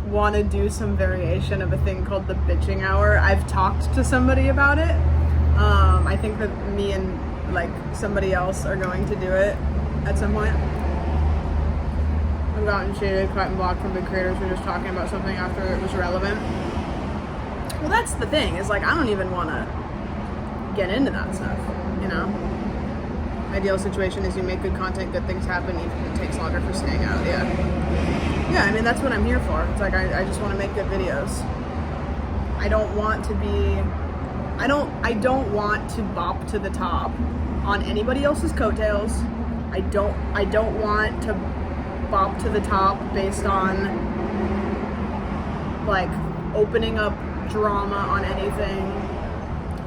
want to do some variation of a thing called the bitching hour. I've talked to somebody about it. I think that me and like somebody else are going to do it at some point. I've gotten shaded, cut and blocked from big creators who are just talking about something after it was relevant. Well, that's the thing, is like, I don't even want to get into that stuff, you know? Ideal situation is you make good content, good things happen, even if it takes longer for staying out, yeah, I mean, that's what I'm here for. It's like, I just want to make good videos. I don't want to be, I don't want to bop to the top on anybody else's coattails. I don't want to bop to the top based on like opening up drama on anything.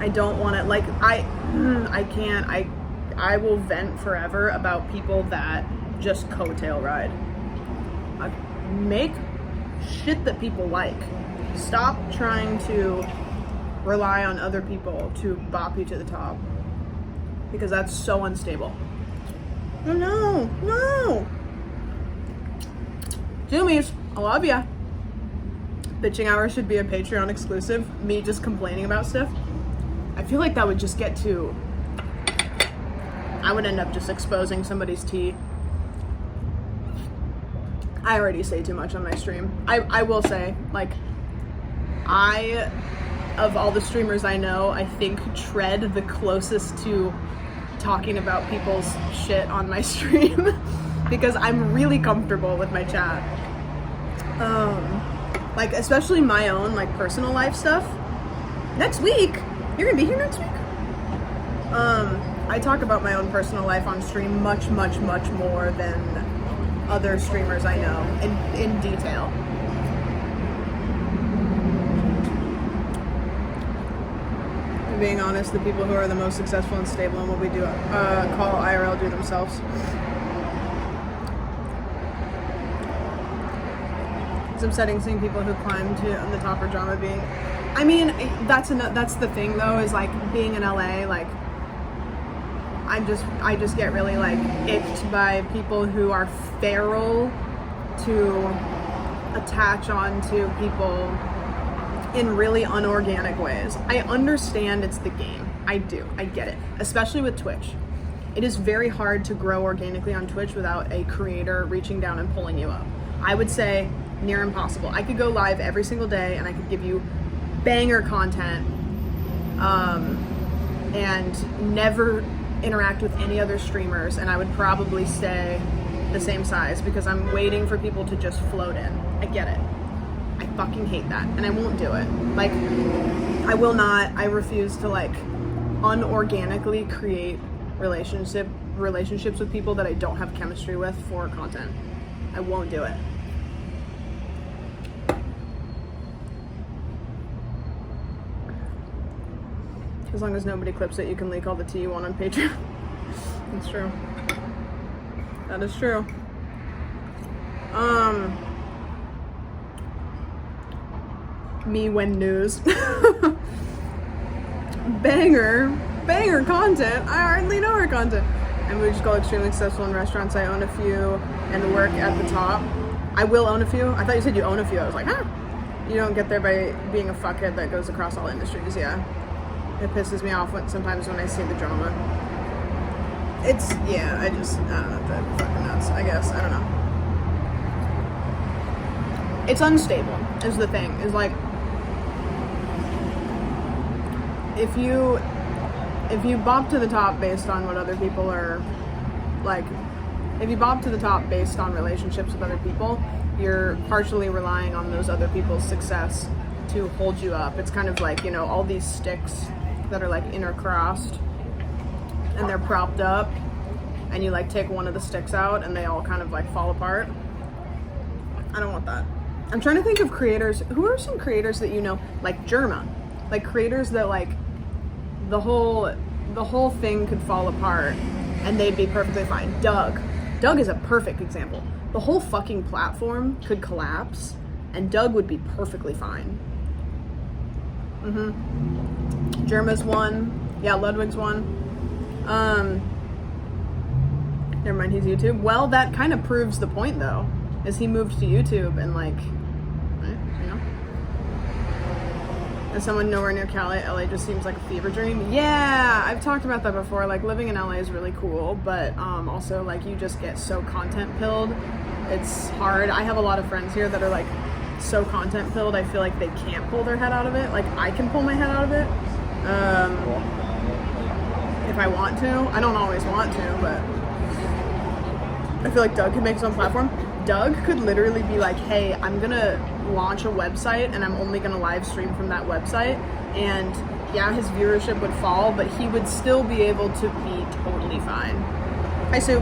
I don't want to, like, I can't, I will vent forever about people that just coattail ride. Like, make shit that people like. Stop trying to rely on other people to bop you to the top, because that's so unstable. No. Zoomies, I love ya. Bitching hour should be a Patreon exclusive. Me just complaining about stuff. I feel like that would just get to, I would end up just exposing somebody's tea. I already say too much on my stream. I will say, like, I of all the streamers I know, I think tread the closest to talking about people's shit on my stream because I'm really comfortable with my chat. Like especially my own like personal life stuff. Next week, you're gonna be here next week. I talk about my own personal life on stream much more than other streamers I know in detail. Being honest, the people who are the most successful and stable in what we do call IRL do themselves. It's upsetting seeing people who climb to the top or drama being. I mean, that's the thing though, is like being in LA, like I just get really like icked by people who are feral to attach onto people in really unorganic ways. I understand it's the game. I do. I get it. Especially with Twitch. It is very hard to grow organically on Twitch without a creator reaching down and pulling you up. I would say near impossible. I could go live every single day and I could give you banger content and never interact with any other streamers, and I would probably stay the same size because I'm waiting for people to just float in. I get it. I fucking hate that, and I won't do it. Like, I will not. I refuse to like unorganically create relationships with people that I don't have chemistry with for content. I won't do it. As long as nobody clips it, you can leak all the tea you want on Patreon. That's true. That is true. Me when news. banger content. I hardly know her content. And we just go extremely successful in restaurants. I own a few and work at the top. I will own a few. I thought you said you own a few. I was like, huh? You don't get there by being a fuckhead that goes across all industries, yeah. It pisses me off sometimes when I see the drama. I don't know, that's fucking nuts, I guess. I don't know. It's unstable, is the thing. Is like, if you bop to the top based on what other people are, like, if you bop to the top based on relationships with other people, you're partially relying on those other people's success to hold you up. It's kind of like, you know, all these sticks that are like intercrossed and they're propped up, and you like take one of the sticks out and they all kind of like fall apart. I don't want that. I'm trying to think of creators. Who are some creators that you know, like Germa, like creators that like the whole thing could fall apart and they'd be perfectly fine. Doug is a perfect example. The whole fucking platform could collapse and Doug would be perfectly fine. Germa's one. Yeah, Ludwig's one. Never mind, he's YouTube. Well, that kind of proves the point though, is he moved to YouTube and like, you know. As someone nowhere near Cali, LA just seems like a fever dream. Yeah, I've talked about that before. Like, living in LA is really cool, but also like you just get so content pilled. It's hard. I have a lot of friends here that are like so content pilled, I feel like they can't pull their head out of it. Like, I can pull my head out of it if I want to. I don't always want to, but I feel like Doug could make his own platform. Doug could literally be like, hey, I'm gonna launch a website and I'm only gonna live stream from that website, and yeah, his viewership would fall, but he would still be able to be totally fine. Hi, Sue.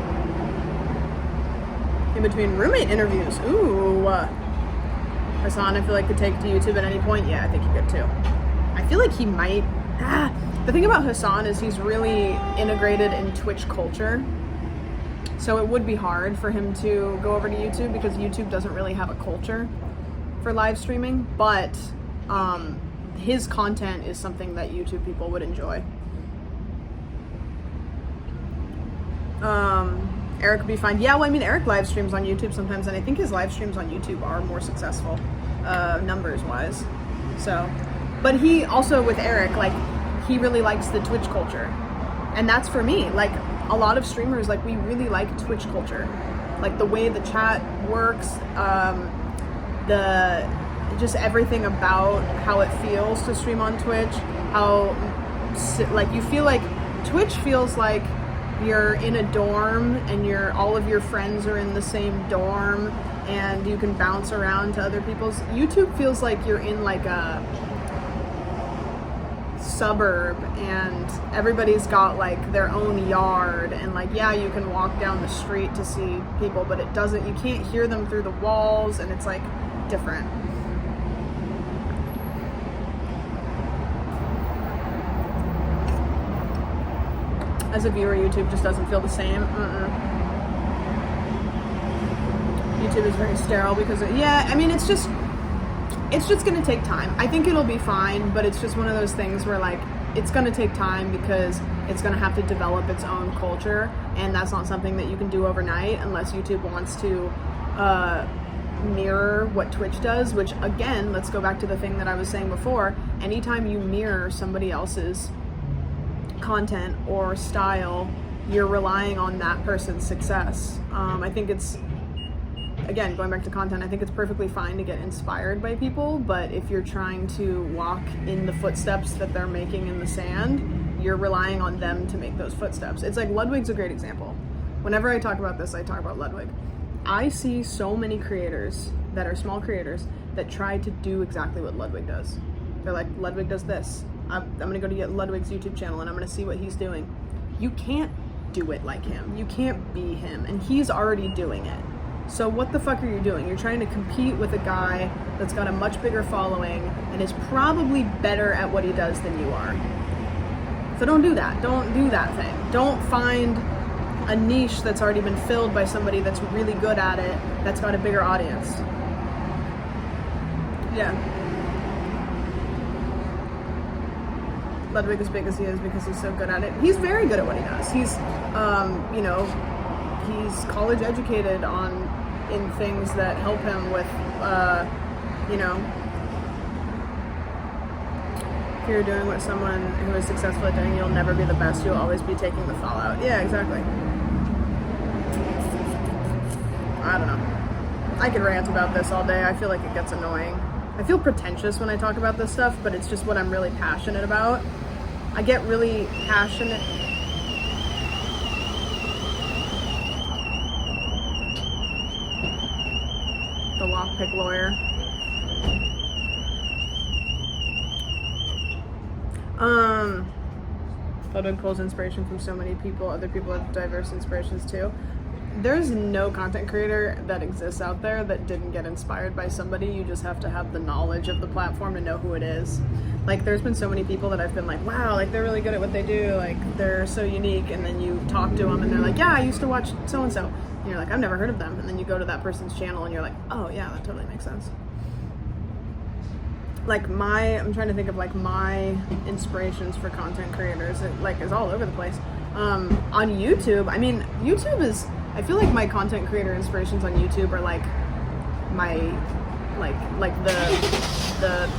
In between roommate interviews. Ooh. Hassan, I feel like could take to YouTube at any point. Yeah, I think he could too. I feel like he might. The thing about Hassan is he's really integrated in Twitch culture. So it would be hard for him to go over to YouTube because YouTube doesn't really have a culture for live streaming, but his content is something that YouTube people would enjoy. Eric would be fine. Yeah, well, I mean, Eric live streams on YouTube sometimes, and I think his live streams on YouTube are more successful, numbers-wise. So, but he also, with Eric, like, he really likes the Twitch culture. And that's for me. Like, a lot of streamers, like, we really like Twitch culture. Like, the way the chat works, just everything about how it feels to stream on Twitch, how like you feel like Twitch feels like you're in a dorm and all of your friends are in the same dorm and you can bounce around to other people's. YouTube feels like you're in like a suburb and everybody's got like their own yard, and like, yeah, you can walk down the street to see people, but you can't hear them through the walls, and it's like different. As a viewer, YouTube just doesn't feel the same. YouTube is very sterile because I mean, it's just gonna take time. I think it'll be fine, but it's just one of those things where like it's gonna take time because it's gonna have to develop its own culture, and that's not something that you can do overnight unless YouTube wants to mirror what Twitch does, which again, let's go back to the thing that I was saying before. Anytime you mirror somebody else's content or style, you're relying on that person's success. I think it's, again, going back to content, I think it's perfectly fine to get inspired by people, but if you're trying to walk in the footsteps that they're making in the sand, you're relying on them to make those footsteps. It's like Ludwig's a great example. Whenever I talk about this, I talk about Ludwig. I see so many creators that are small creators that try to do exactly what Ludwig does. They're like, Ludwig does this. I'm gonna go to Ludwig's YouTube channel and I'm gonna see what he's doing. You can't do it like him. You can't be him, and he's already doing it. So what the fuck are you doing? You're trying to compete with a guy that's got a much bigger following and is probably better at what he does than you are. So don't do that. Don't do that thing. Don't find a niche that's already been filled by somebody that's really good at it, that's got a bigger audience. Yeah. Ludwig as big as he is because he's so good at it. He's very good at what he does. He's, he's college educated in things that help him with, if you're doing what someone who is successful at doing, you'll never be the best. You'll always be taking the fallout. Yeah, exactly. I don't know. I could rant about this all day. I feel like it gets annoying. I feel pretentious when I talk about this stuff, but it's just what I'm really passionate about. I get really passionate. The lockpick lawyer. Ludwig pulls inspiration from so many people. Other people have diverse inspirations too. There's no content creator that exists out there that didn't get inspired by somebody. You just have to have the knowledge of the platform to know who it is. Like, there's been so many people that I've been like, wow, like, they're really good at what they do. Like, they're so unique. And then you talk to them and they're like, yeah, I used to watch so-and-so. And you're like, I've never heard of them. And then you go to that person's channel and you're like, oh yeah, that totally makes sense. Like I'm trying to think of like my inspirations for content creators. It like is all over the place. On YouTube, I mean, YouTube is, I feel like my content creator inspirations on YouTube are like my, like the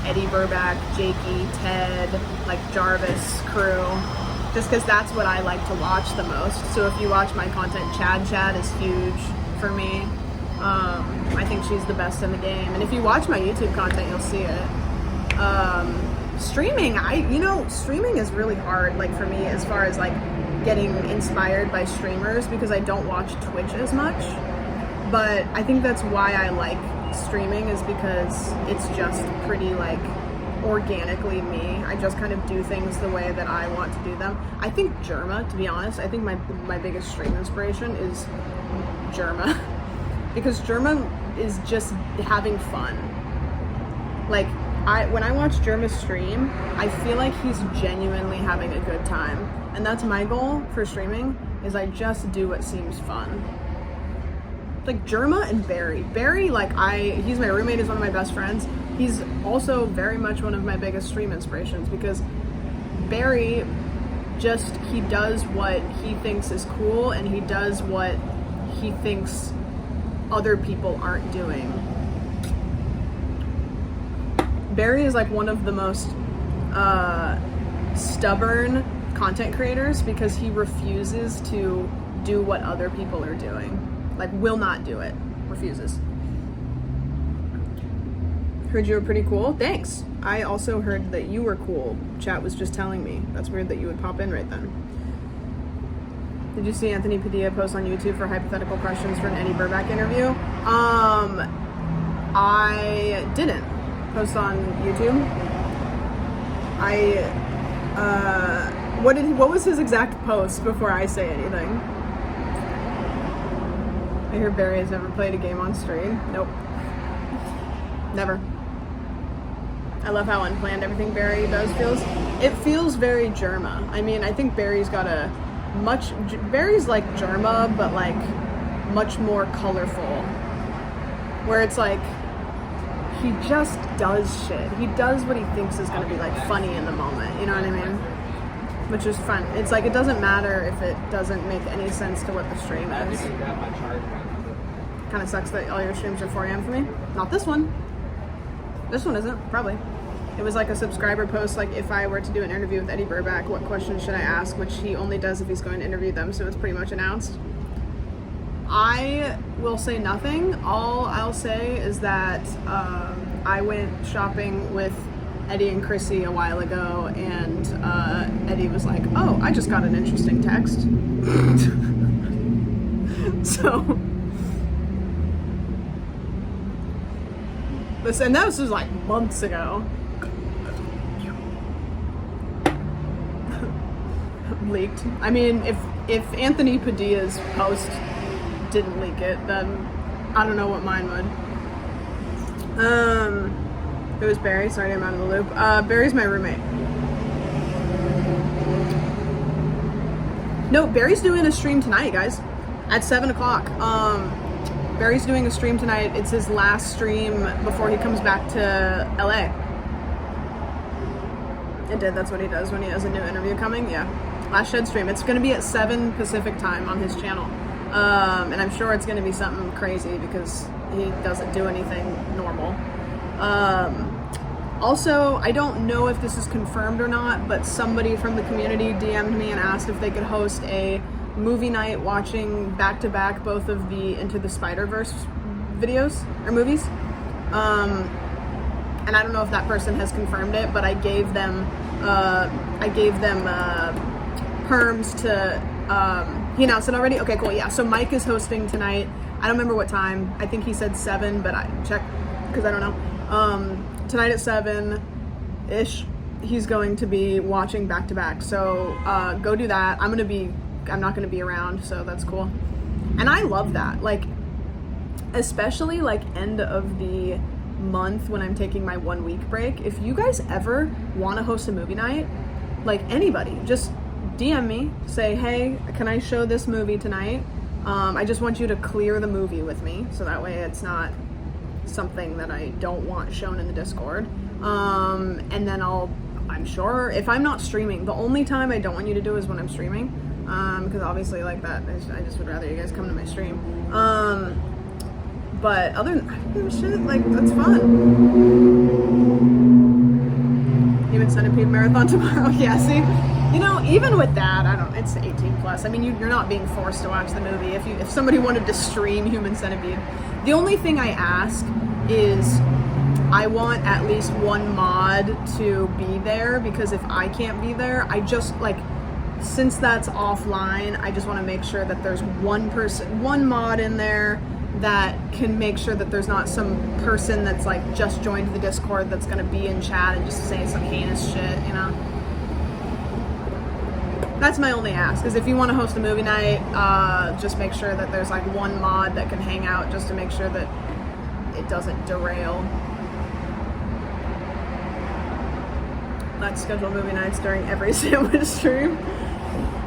Eddie Burback, Jakey, Ted, like Jarvis crew, just because that's what I like to watch the most. So if you watch my content, Chad is huge for me. I think she's the best in the game. And if you watch my YouTube content, you'll see it. Streaming, streaming is really hard, like for me, as far as like getting inspired by streamers, because I don't watch Twitch as much. But I think that's why I like streaming, is because it's just pretty like organically me. I just kind of do things the way that I want to do them. I think Germa, to be honest, I think my biggest stream inspiration is Germa. Because Germa is just having fun. Like, when I watch Germa stream, I feel like he's genuinely having a good time. And that's my goal for streaming, is I just do what seems fun. Like Germa and Barry. Barry, like he's my roommate, is one of my best friends. He's also very much one of my biggest stream inspirations, because Barry he does what he thinks is cool, and he does what he thinks other people aren't doing. Barry is like one of the most stubborn content creators, because he refuses to do what other people are doing. Like, will not do it. Refuses. Heard you were pretty cool. Thanks. I also heard that you were cool. Chat was just telling me. That's weird that you would pop in right then. Did you see Anthony Padilla post on YouTube for hypothetical questions for an Eddie Burback interview? I didn't post on YouTube. What was his exact post before I say anything? I hear Barry has never played a game on stream. Nope. Never. I love how unplanned everything Barry does feels. It feels very Germa. I mean, I think Barry's got Barry's like Germa, but like much more colorful. Where it's like, he just does shit. He does what he thinks is gonna be like funny in the moment, you know what I mean? Which is fun. It's like, it doesn't matter if it doesn't make any sense to what the stream is. Kind of sucks that all your streams are 4 a.m. for me. Not this one. This one isn't, probably. It was like a subscriber post, like if I were to do an interview with Eddie Burback, what questions should I ask, which he only does if he's going to interview them, so it's pretty much announced. I will say nothing. All I'll say is that I went shopping with Eddie and Chrissy a while ago, and Eddie was like, oh, I just got an interesting text. So... and that was just like months ago. Leaked. I mean, if Anthony Padilla's post didn't leak it, then I don't know what mine would. It was Barry. Sorry, I'm out of the loop. Barry's my roommate. No, Barry's doing a stream tonight, guys, at 7 o'clock. Barry's doing a stream tonight. It's his last stream before he comes back to LA. That's what he does when he has a new interview coming. Yeah. Last Shed stream. It's going to be at 7 Pacific time on his channel. And I'm sure it's going to be something crazy because he doesn't do anything normal. Also, I don't know if this is confirmed or not, but somebody from the community DM'd me and asked if they could host a movie night watching back-to-back both of the Into the Spider-Verse videos or movies. And I don't know if that person has confirmed it, but I gave them perms to he announced it already. Okay, cool. Yeah, so Mike is hosting tonight. I don't remember what time. I think he said 7, but I check because I don't know. Tonight at 7-ish, he's going to be watching back-to-back, so go do that. I'm not gonna be around, so that's cool. And I love that, like, especially like end of the month when I'm taking my 1 week break. If you guys ever want to host a movie night, like anybody, just DM me, say, hey, can I show this movie tonight? I just want you to clear the movie with me, so that way it's not something that I don't want shown in the Discord. And then I'm sure if I'm not streaming, the only time I don't want you to do is when I'm streaming, because obviously like that, I just would rather you guys come to my stream. But other than, I don't give a shit, like, that's fun. Human Centipede Marathon tomorrow. Yeah, see, you know, even with that, it's 18 plus. I mean, you're not being forced to watch the movie. If somebody wanted to stream Human Centipede, the only thing I ask is I want at least one mod to be there, because if I can't be there, I just, like, since that's offline, I just want to make sure that there's one mod in there that can make sure that there's not some person that's like just joined the Discord that's going to be in chat and just say some heinous shit, you know? That's my only ask, is if you want to host a movie night, just make sure that there's like one mod that can hang out just to make sure that it doesn't derail. Let's schedule movie nights during every sandwich stream.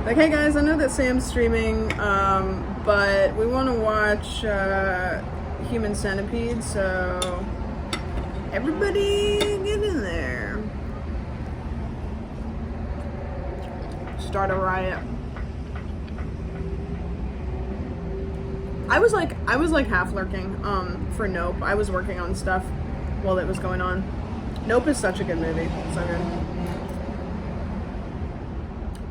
Like, hey guys, I know that Sam's streaming, but we want to watch Human Centipede, so everybody get in there. Start a riot. I was like half lurking for Nope. I was working on stuff while it was going on. Nope is such a good movie. So good.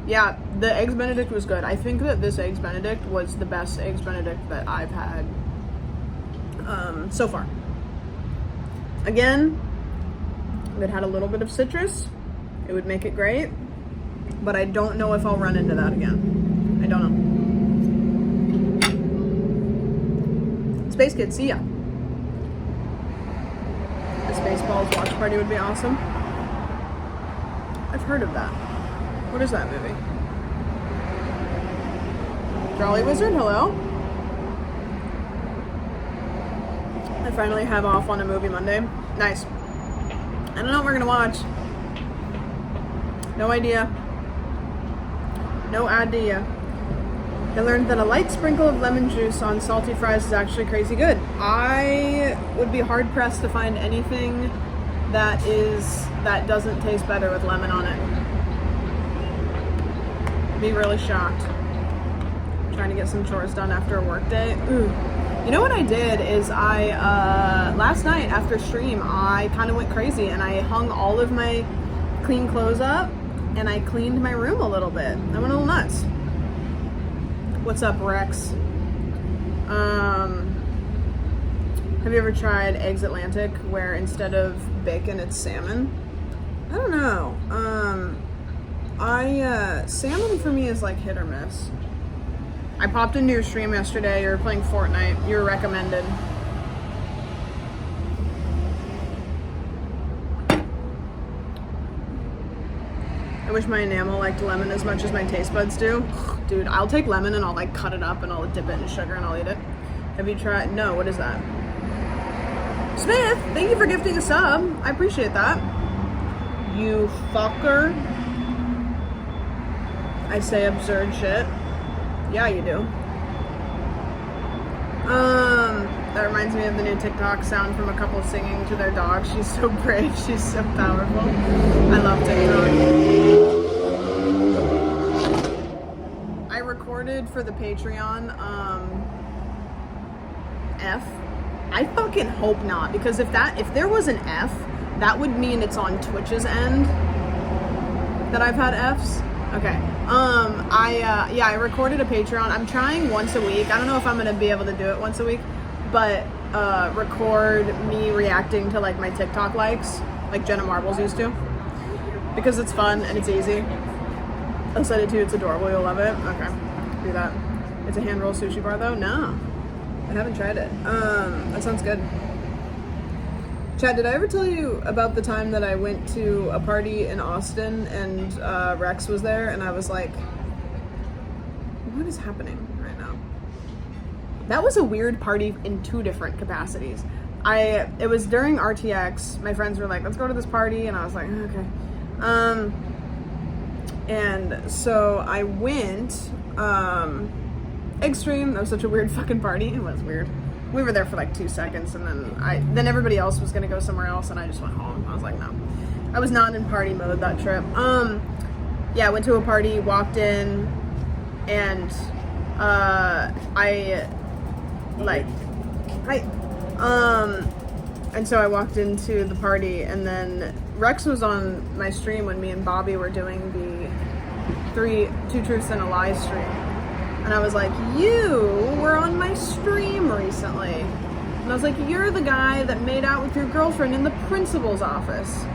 Yeah, the Eggs Benedict was good. I think that this Eggs Benedict was the best Eggs Benedict that I've had so far. Again, if it had a little bit of citrus, it would make it great. But I don't know if I'll run into that again. I don't know. Space Kids, see ya. A Spaceballs watch party would be awesome. I've heard of that. What is that movie? Jolly Wizard, hello? I finally have off on a movie Monday. Nice. I don't know what we're gonna watch. No idea. No idea. I learned that a light sprinkle of lemon juice on salty fries is actually crazy good. I would be hard pressed to find anything that doesn't taste better with lemon on it. Be really shocked. Trying to get some chores done after a work day. Ooh. You know what I did is last night after stream, I kind of went crazy and I hung all of my clean clothes up and I cleaned my room a little bit. I went a little nuts. What's up, Rex? Have you ever tried Eggs Atlantic where instead of bacon, it's salmon? I don't know. Salmon for me is like hit or miss. I popped into your stream yesterday. You were playing Fortnite. You were recommended. I wish my enamel liked lemon as much as my taste buds do. Dude, I'll take lemon and I'll like cut it up and I'll dip it in sugar and I'll eat it. Have you tried? No, what is that? Smith, thank you for gifting a sub. I appreciate that. You fucker. I say absurd shit. Yeah, you do. That reminds me of the new TikTok sound from a couple singing to their dog. She's so brave. She's so powerful. I love TikTok. I recorded for the Patreon, F. I fucking hope not, because if there was an F, that would mean it's on Twitch's end that I've had Fs. Okay. I recorded a Patreon. I'm trying once a week. I don't know if I'm gonna be able to do it once a week, but record me reacting to like my TikTok likes, like Jenna Marbles used to, because it's fun and it's easy. I'll send it to you. It's adorable. You'll love it. Okay, do that. It's a hand roll sushi bar though. No, I haven't tried it. That sounds good. Chad, did I ever tell you about the time that I went to a party in Austin and Rex was there and I was like, what is happening right now? That was a weird party in two different capacities. It was during RTX. My friends were like, let's go to this party, and I was like, okay. And so I went, Extreme. That was such a weird fucking party. It was weird. We were there for like 2 seconds, and then everybody else was gonna go somewhere else, and I just went home. I was like, no. I was not in party mode that trip. Yeah, I went to a party, walked in, and and so I walked into the party, and then Rex was on my stream when me and Bobby were doing the Two Truths and a Lie stream. And I was like, you were on my stream recently. And I was like, you're the guy that made out with your girlfriend in the principal's office.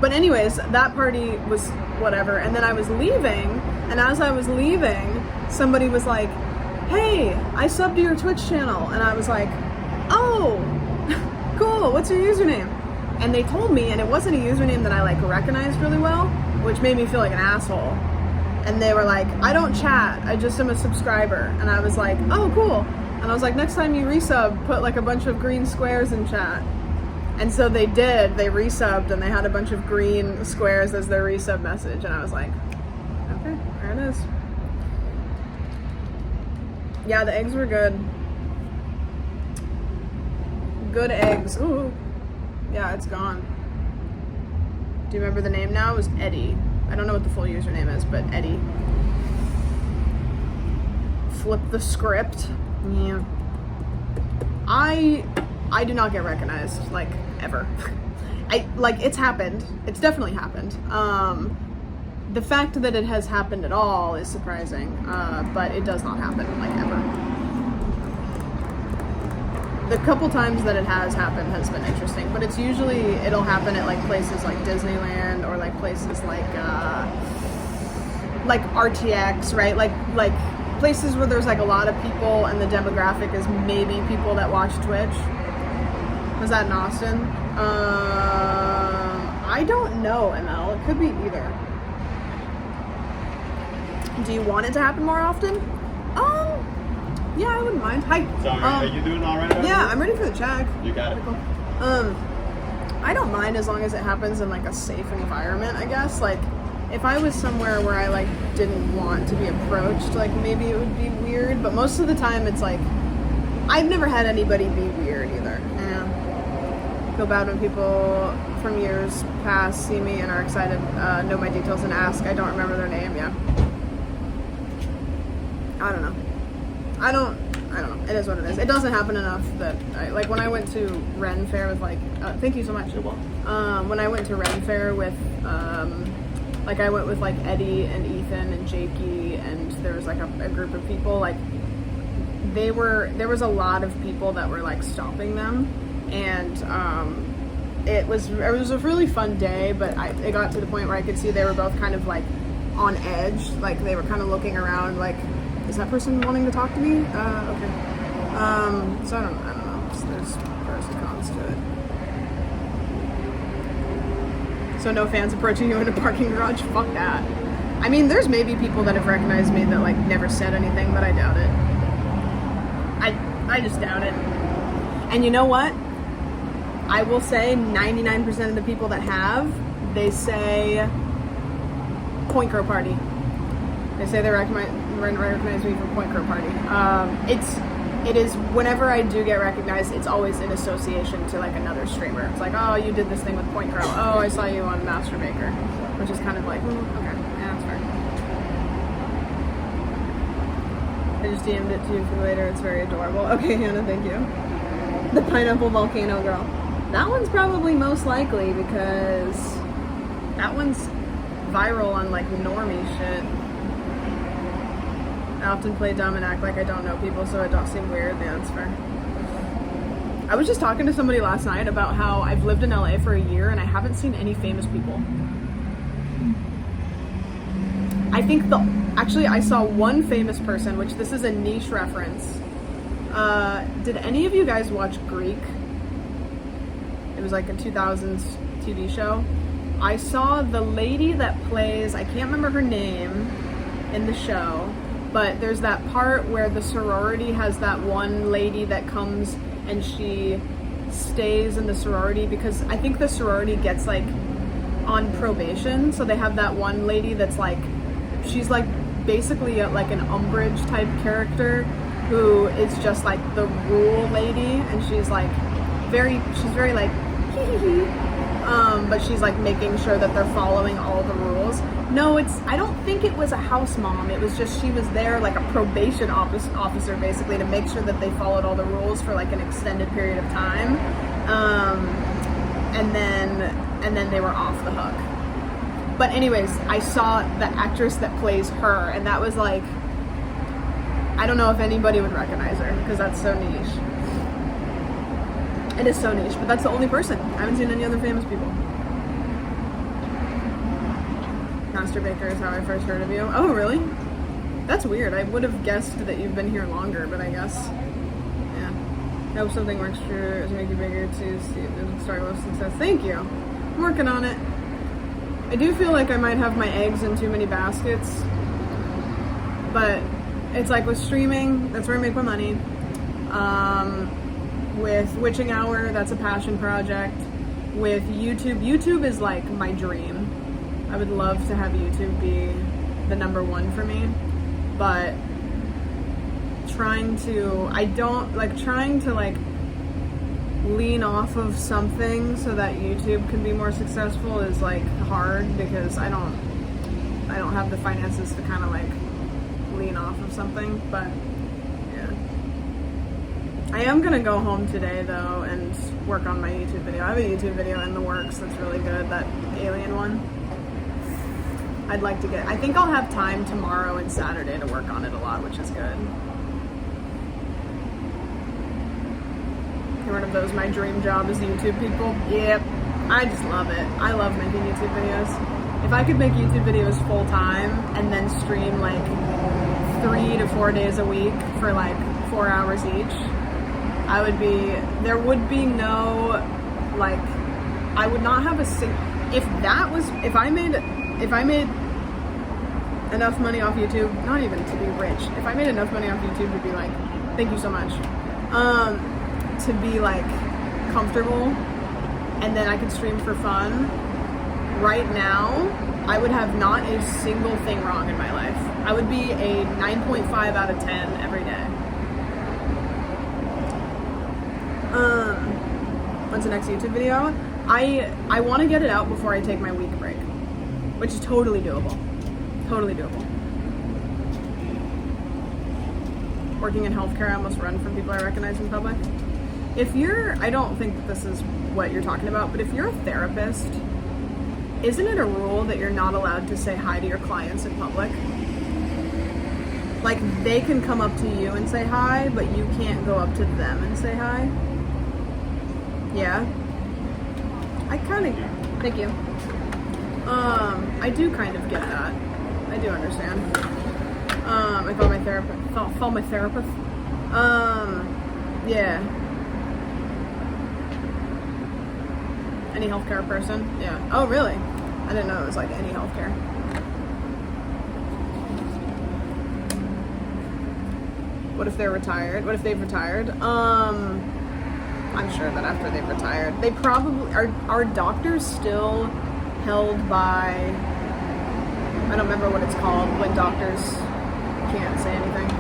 But anyways, that party was whatever. And then I was leaving, and as I was leaving, somebody was like, hey, I subbed to your Twitch channel. And I was like, oh, cool, what's your username? And they told me, and it wasn't a username that I like recognized really well, which made me feel like an asshole. And they were like, I don't chat, I just am a subscriber. And I was like, oh, cool. And I was like, next time you resub, put like a bunch of green squares in chat. And so they did, they resubbed, and they had a bunch of green squares as their resub message. And I was like, okay, there it is. Yeah, the eggs were good. Good eggs. Ooh. Yeah, it's gone. Do you remember the name now? It was Eddie. I don't know what the full username is, but Eddie. Flip the script. Yeah. I do not get recognized, like, ever. It's happened. It's definitely happened. The fact that it has happened at all is surprising, but it does not happen, like, ever. the couple times that it has happened has been interesting, but it's usually, it'll happen at like places like Disneyland or like places like RTX, right? Like places where there's like a lot of people and the demographic is maybe people that watch Twitch. Was that in Austin? I don't know, ML. It could be either. Do you want it to happen more often? Yeah, I wouldn't mind. Hi. So are you doing all right? Yeah, I'm ready for the check. You got it. Cool. I don't mind as long as it happens in like a safe environment, I guess. Like, if I was somewhere where I like didn't want to be approached, like maybe it would be weird. But most of the time, it's like I've never had anybody be weird either. Yeah. Feel bad when people from years past see me and are excited, know my details and ask. I don't remember their name. Yeah. I don't know. I don't know. It is what it is. It doesn't happen enough that like when I went to Ren Fair with like, thank you so much. When I went to Ren Fair with, like I went with like Eddie and Ethan and Jakey and there was like a group of people, like there was a lot of people that were like stopping them, and it was a really fun day, but it got to the point where I could see they were both kind of like on edge, like they were kind of looking around like, is that person wanting to talk to me? Okay. So I don't know. There's pros and cons to it. So no fans approaching you in a parking garage? Fuck that. I mean, there's maybe people that have recognized me that like never said anything, but I doubt it. I just doubt it. And you know what? I will say 99% of the people that have, they say Point Crow Party. They say they recognize me from Point Crow Party. It is, whenever I do get recognized, it's always in association to like another streamer. It's like, oh, you did this thing with Point Crow. Oh, I saw you on Master Baker. Which is kind of like, okay, yeah, that's fair. I just DM'd it to you for later. It's very adorable. Okay, Hannah, thank you. The Pineapple Volcano Girl. That one's probably most likely because that one's viral on like normie shit. I often play dumb and act like I don't know people so it don't seem weird. Yeah, that's fair. I was just talking to somebody last night about how I've lived in LA for a year and I haven't seen any famous people. I think actually I saw one famous person, which this is a niche reference. Did any of you guys watch Greek? It was like a 2000s TV show. I saw the lady that plays, I can't remember her name in the show, but there's that part where the sorority has that one lady that comes and she stays in the sorority because I think the sorority gets like on probation. So they have that one lady that's like, she's like basically like an Umbridge type character who is just like the rule lady, and she's very like but she's like making sure that they're following all the rules. No, I don't think it was a house mom. It was just she was there like a probation officer basically to make sure that they followed all the rules for like an extended period of time. And then they were off the hook. But anyways, I saw the actress that plays her, and that was like, I don't know if anybody would recognize her because that's so niche. It is so niche, but that's the only person. I haven't seen any other famous people. Master Baker is how I first heard of you. Oh, really? That's weird. I would have guessed that you've been here longer, but I guess, yeah. I hope something works to make you bigger to see if there's a start with success. Thank you. I'm working on it. I do feel like I might have my eggs in too many baskets, but it's like with streaming, that's where I make my money. With Witching Hour, that's a passion project. With YouTube is like my dream. I would love to have YouTube be the #1 for me, but trying to lean off of something so that YouTube can be more successful is like hard because I don't have the finances to kind of like lean off of something. But yeah, I am gonna go home today though and work on my YouTube video. I have a YouTube video in the works that's really good, that alien one. I think I'll have time tomorrow and Saturday to work on it a lot, which is good. One of those, my dream job is YouTube people. Yep, I just love it. I love making YouTube videos. If I could make YouTube videos full time and then stream like 3 to 4 days a week for like 4 hours each, I would be, there would be no, like, I would not have if I made enough money off YouTube, not even to be rich, if I made enough money off YouTube to be like, thank you so much, to be like comfortable, and then I could stream for fun, right now, I would have not a single thing wrong in my life. I would be a 9.5 out of 10 every day. What's the next YouTube video? I want to get it out before I take my week break, which is totally doable. Totally doable. Working in healthcare, I almost run from people I recognize in public. I don't think that this is what you're talking about, but if you're a therapist, isn't it a rule that you're not allowed to say hi to your clients in public? Like, they can come up to you and say hi, but you can't go up to them and say hi? Yeah? Thank you. I do kind of get that. I do understand. I thought my therapist. Yeah. Any healthcare person? Yeah. Oh, really? I didn't know it was like any healthcare. What if they're retired? What if they've retired? I'm sure that after they've retired, they probably are doctors still held by, I don't remember what it's called when doctors can't say anything.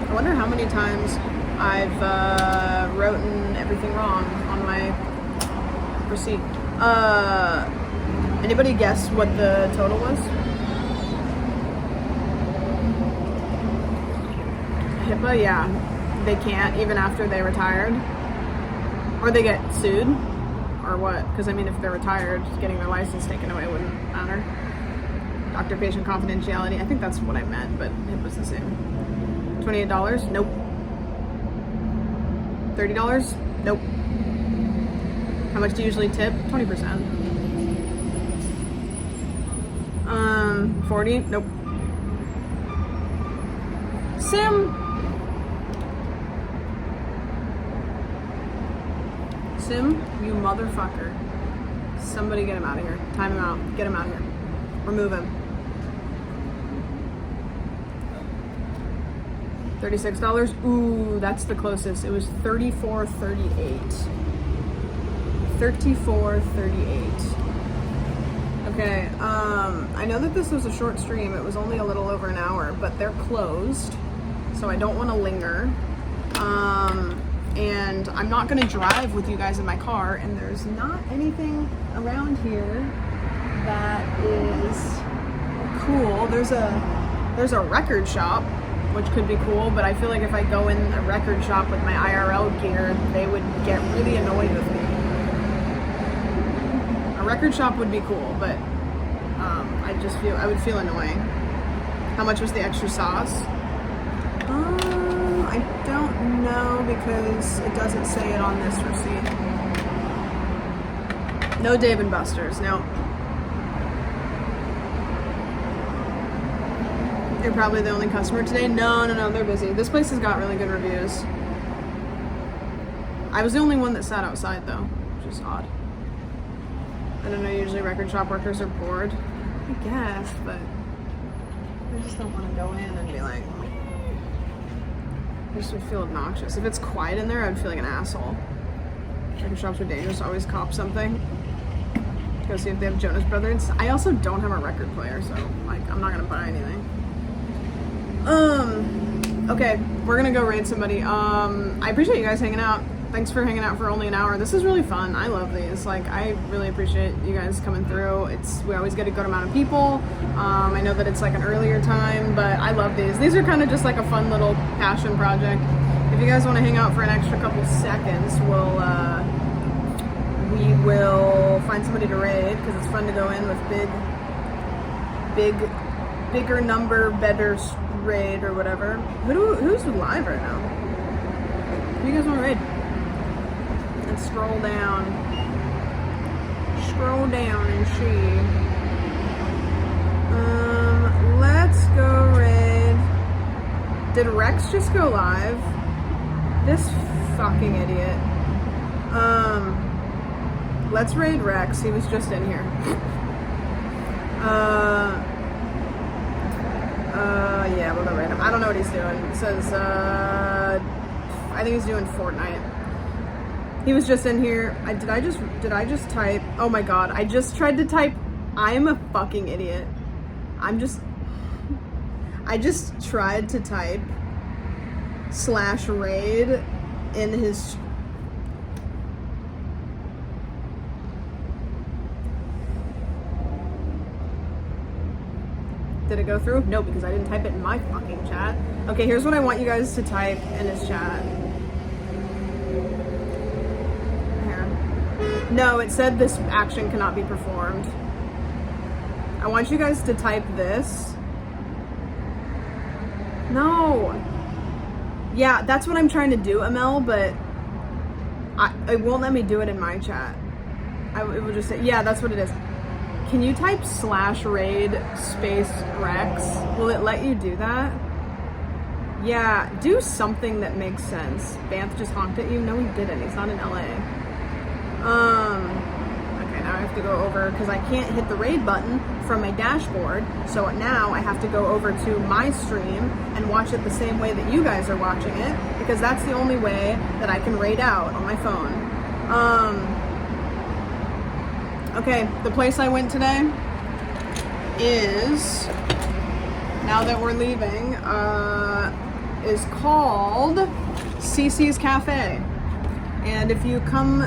I wonder how many times I've written everything wrong on my receipt. Anybody guess what the total was? HIPAA, yeah. They can't even after they retired. Or they get sued. Or what? Because I mean, if they're retired, getting their license taken away wouldn't matter. Doctor-patient confidentiality. I think that's what I meant, but HIPAA's the same. $28? Nope. $30? Nope. How much do you usually tip? 20%. 40? Nope. Sim, you motherfucker. Somebody get him out of here. Time him out. Get him out of here. Remove him. $36? Ooh, that's the closest. It was $34.38. $34.38. Okay, I know that this was a short stream. It was only a little over an hour, but they're closed, so I don't want to linger. And I'm not going to drive with you guys in my car, and there's not anything around here that is cool. There's a record shop, which could be cool, but I feel like if I go in a record shop with my IRL gear, they would get really annoyed with me. A record shop would be cool, but I would feel annoying. How much was the extra sauce? I don't know because it doesn't say it on this receipt. No Dave & Buster's, no. You're probably the only customer today? No, they're busy. This place has got really good reviews. I was the only one that sat outside though, which is odd. I don't know, usually record shop workers are bored. I guess, but I just don't want to go in and be like, I just would feel obnoxious. If it's quiet in there, I'd feel like an asshole. Record shops are dangerous, always cop something. Go see if they have Jonas Brothers. I also don't have a record player, so like I'm not gonna buy anything. Okay, we're gonna go raid somebody. I appreciate you guys hanging out. Thanks for hanging out for only an hour. This is really fun. I love these. Like, I really appreciate you guys coming through. We always get a good amount of people. I know that it's like an earlier time, but I love these. These are kind of just like a fun little passion project. if you guys want to hang out for an extra couple seconds, we will find somebody to raid, because it's fun to go in with bigger number, better raid or whatever. Who's live right now? Who do you guys want to raid? Let's scroll down. Scroll down and see. Let's go raid. Did Rex just go live? This fucking idiot. Let's raid Rex. He was just in here. Yeah, we'll go raid him. I don't know what he's doing. It says, I think he's doing Fortnite. He was just in here. Did I just type? Oh my god! I just tried to type. I'm a fucking idiot. I just tried to type /raid in his. Did it go through? No, because I didn't type it in my fucking chat. Okay, here's what I want you guys to type in his chat. Here. No, it said this action cannot be performed. I want you guys to type this. No. Yeah, that's what I'm trying to do, Amel, but it won't let me do it in my chat. It will just say, yeah, that's what it is. Can you type /raid Rex? Will it let you do that? Yeah, do something that makes sense. Banth just honked at you? No, he didn't. He's not in LA. Okay, now I have to go over, because I can't hit the raid button from my dashboard, so now I have to go over to my stream and watch it the same way that you guys are watching it, because that's the only way that I can raid out on my phone. Okay, the place I went today is, now that we're leaving, is called CC's Cafe. And if you come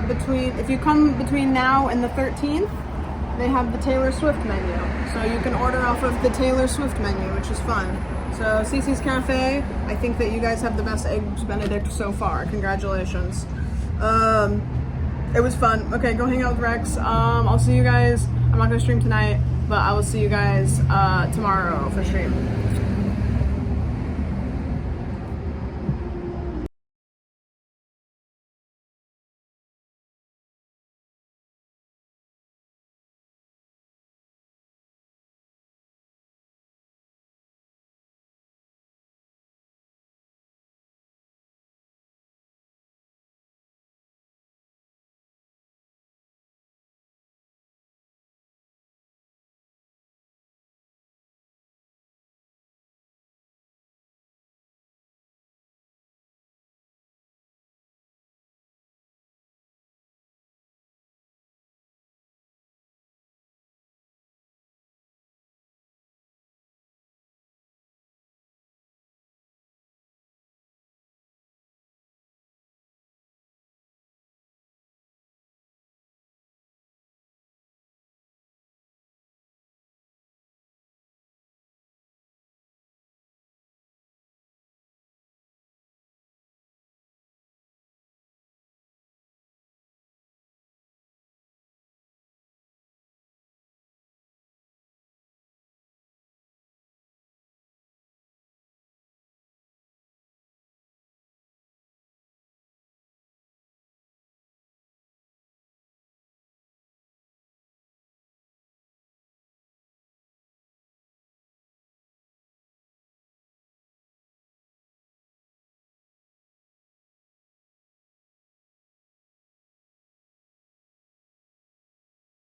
between now and the 13th, they have the Taylor Swift menu. So you can order off of the Taylor Swift menu, which is fun. So CC's Cafe, I think that you guys have the best eggs Benedict so far. Congratulations. It was fun. Okay, go hang out with Rex. I'll see you guys. I'm not gonna stream tonight, but I will see you guys tomorrow for stream.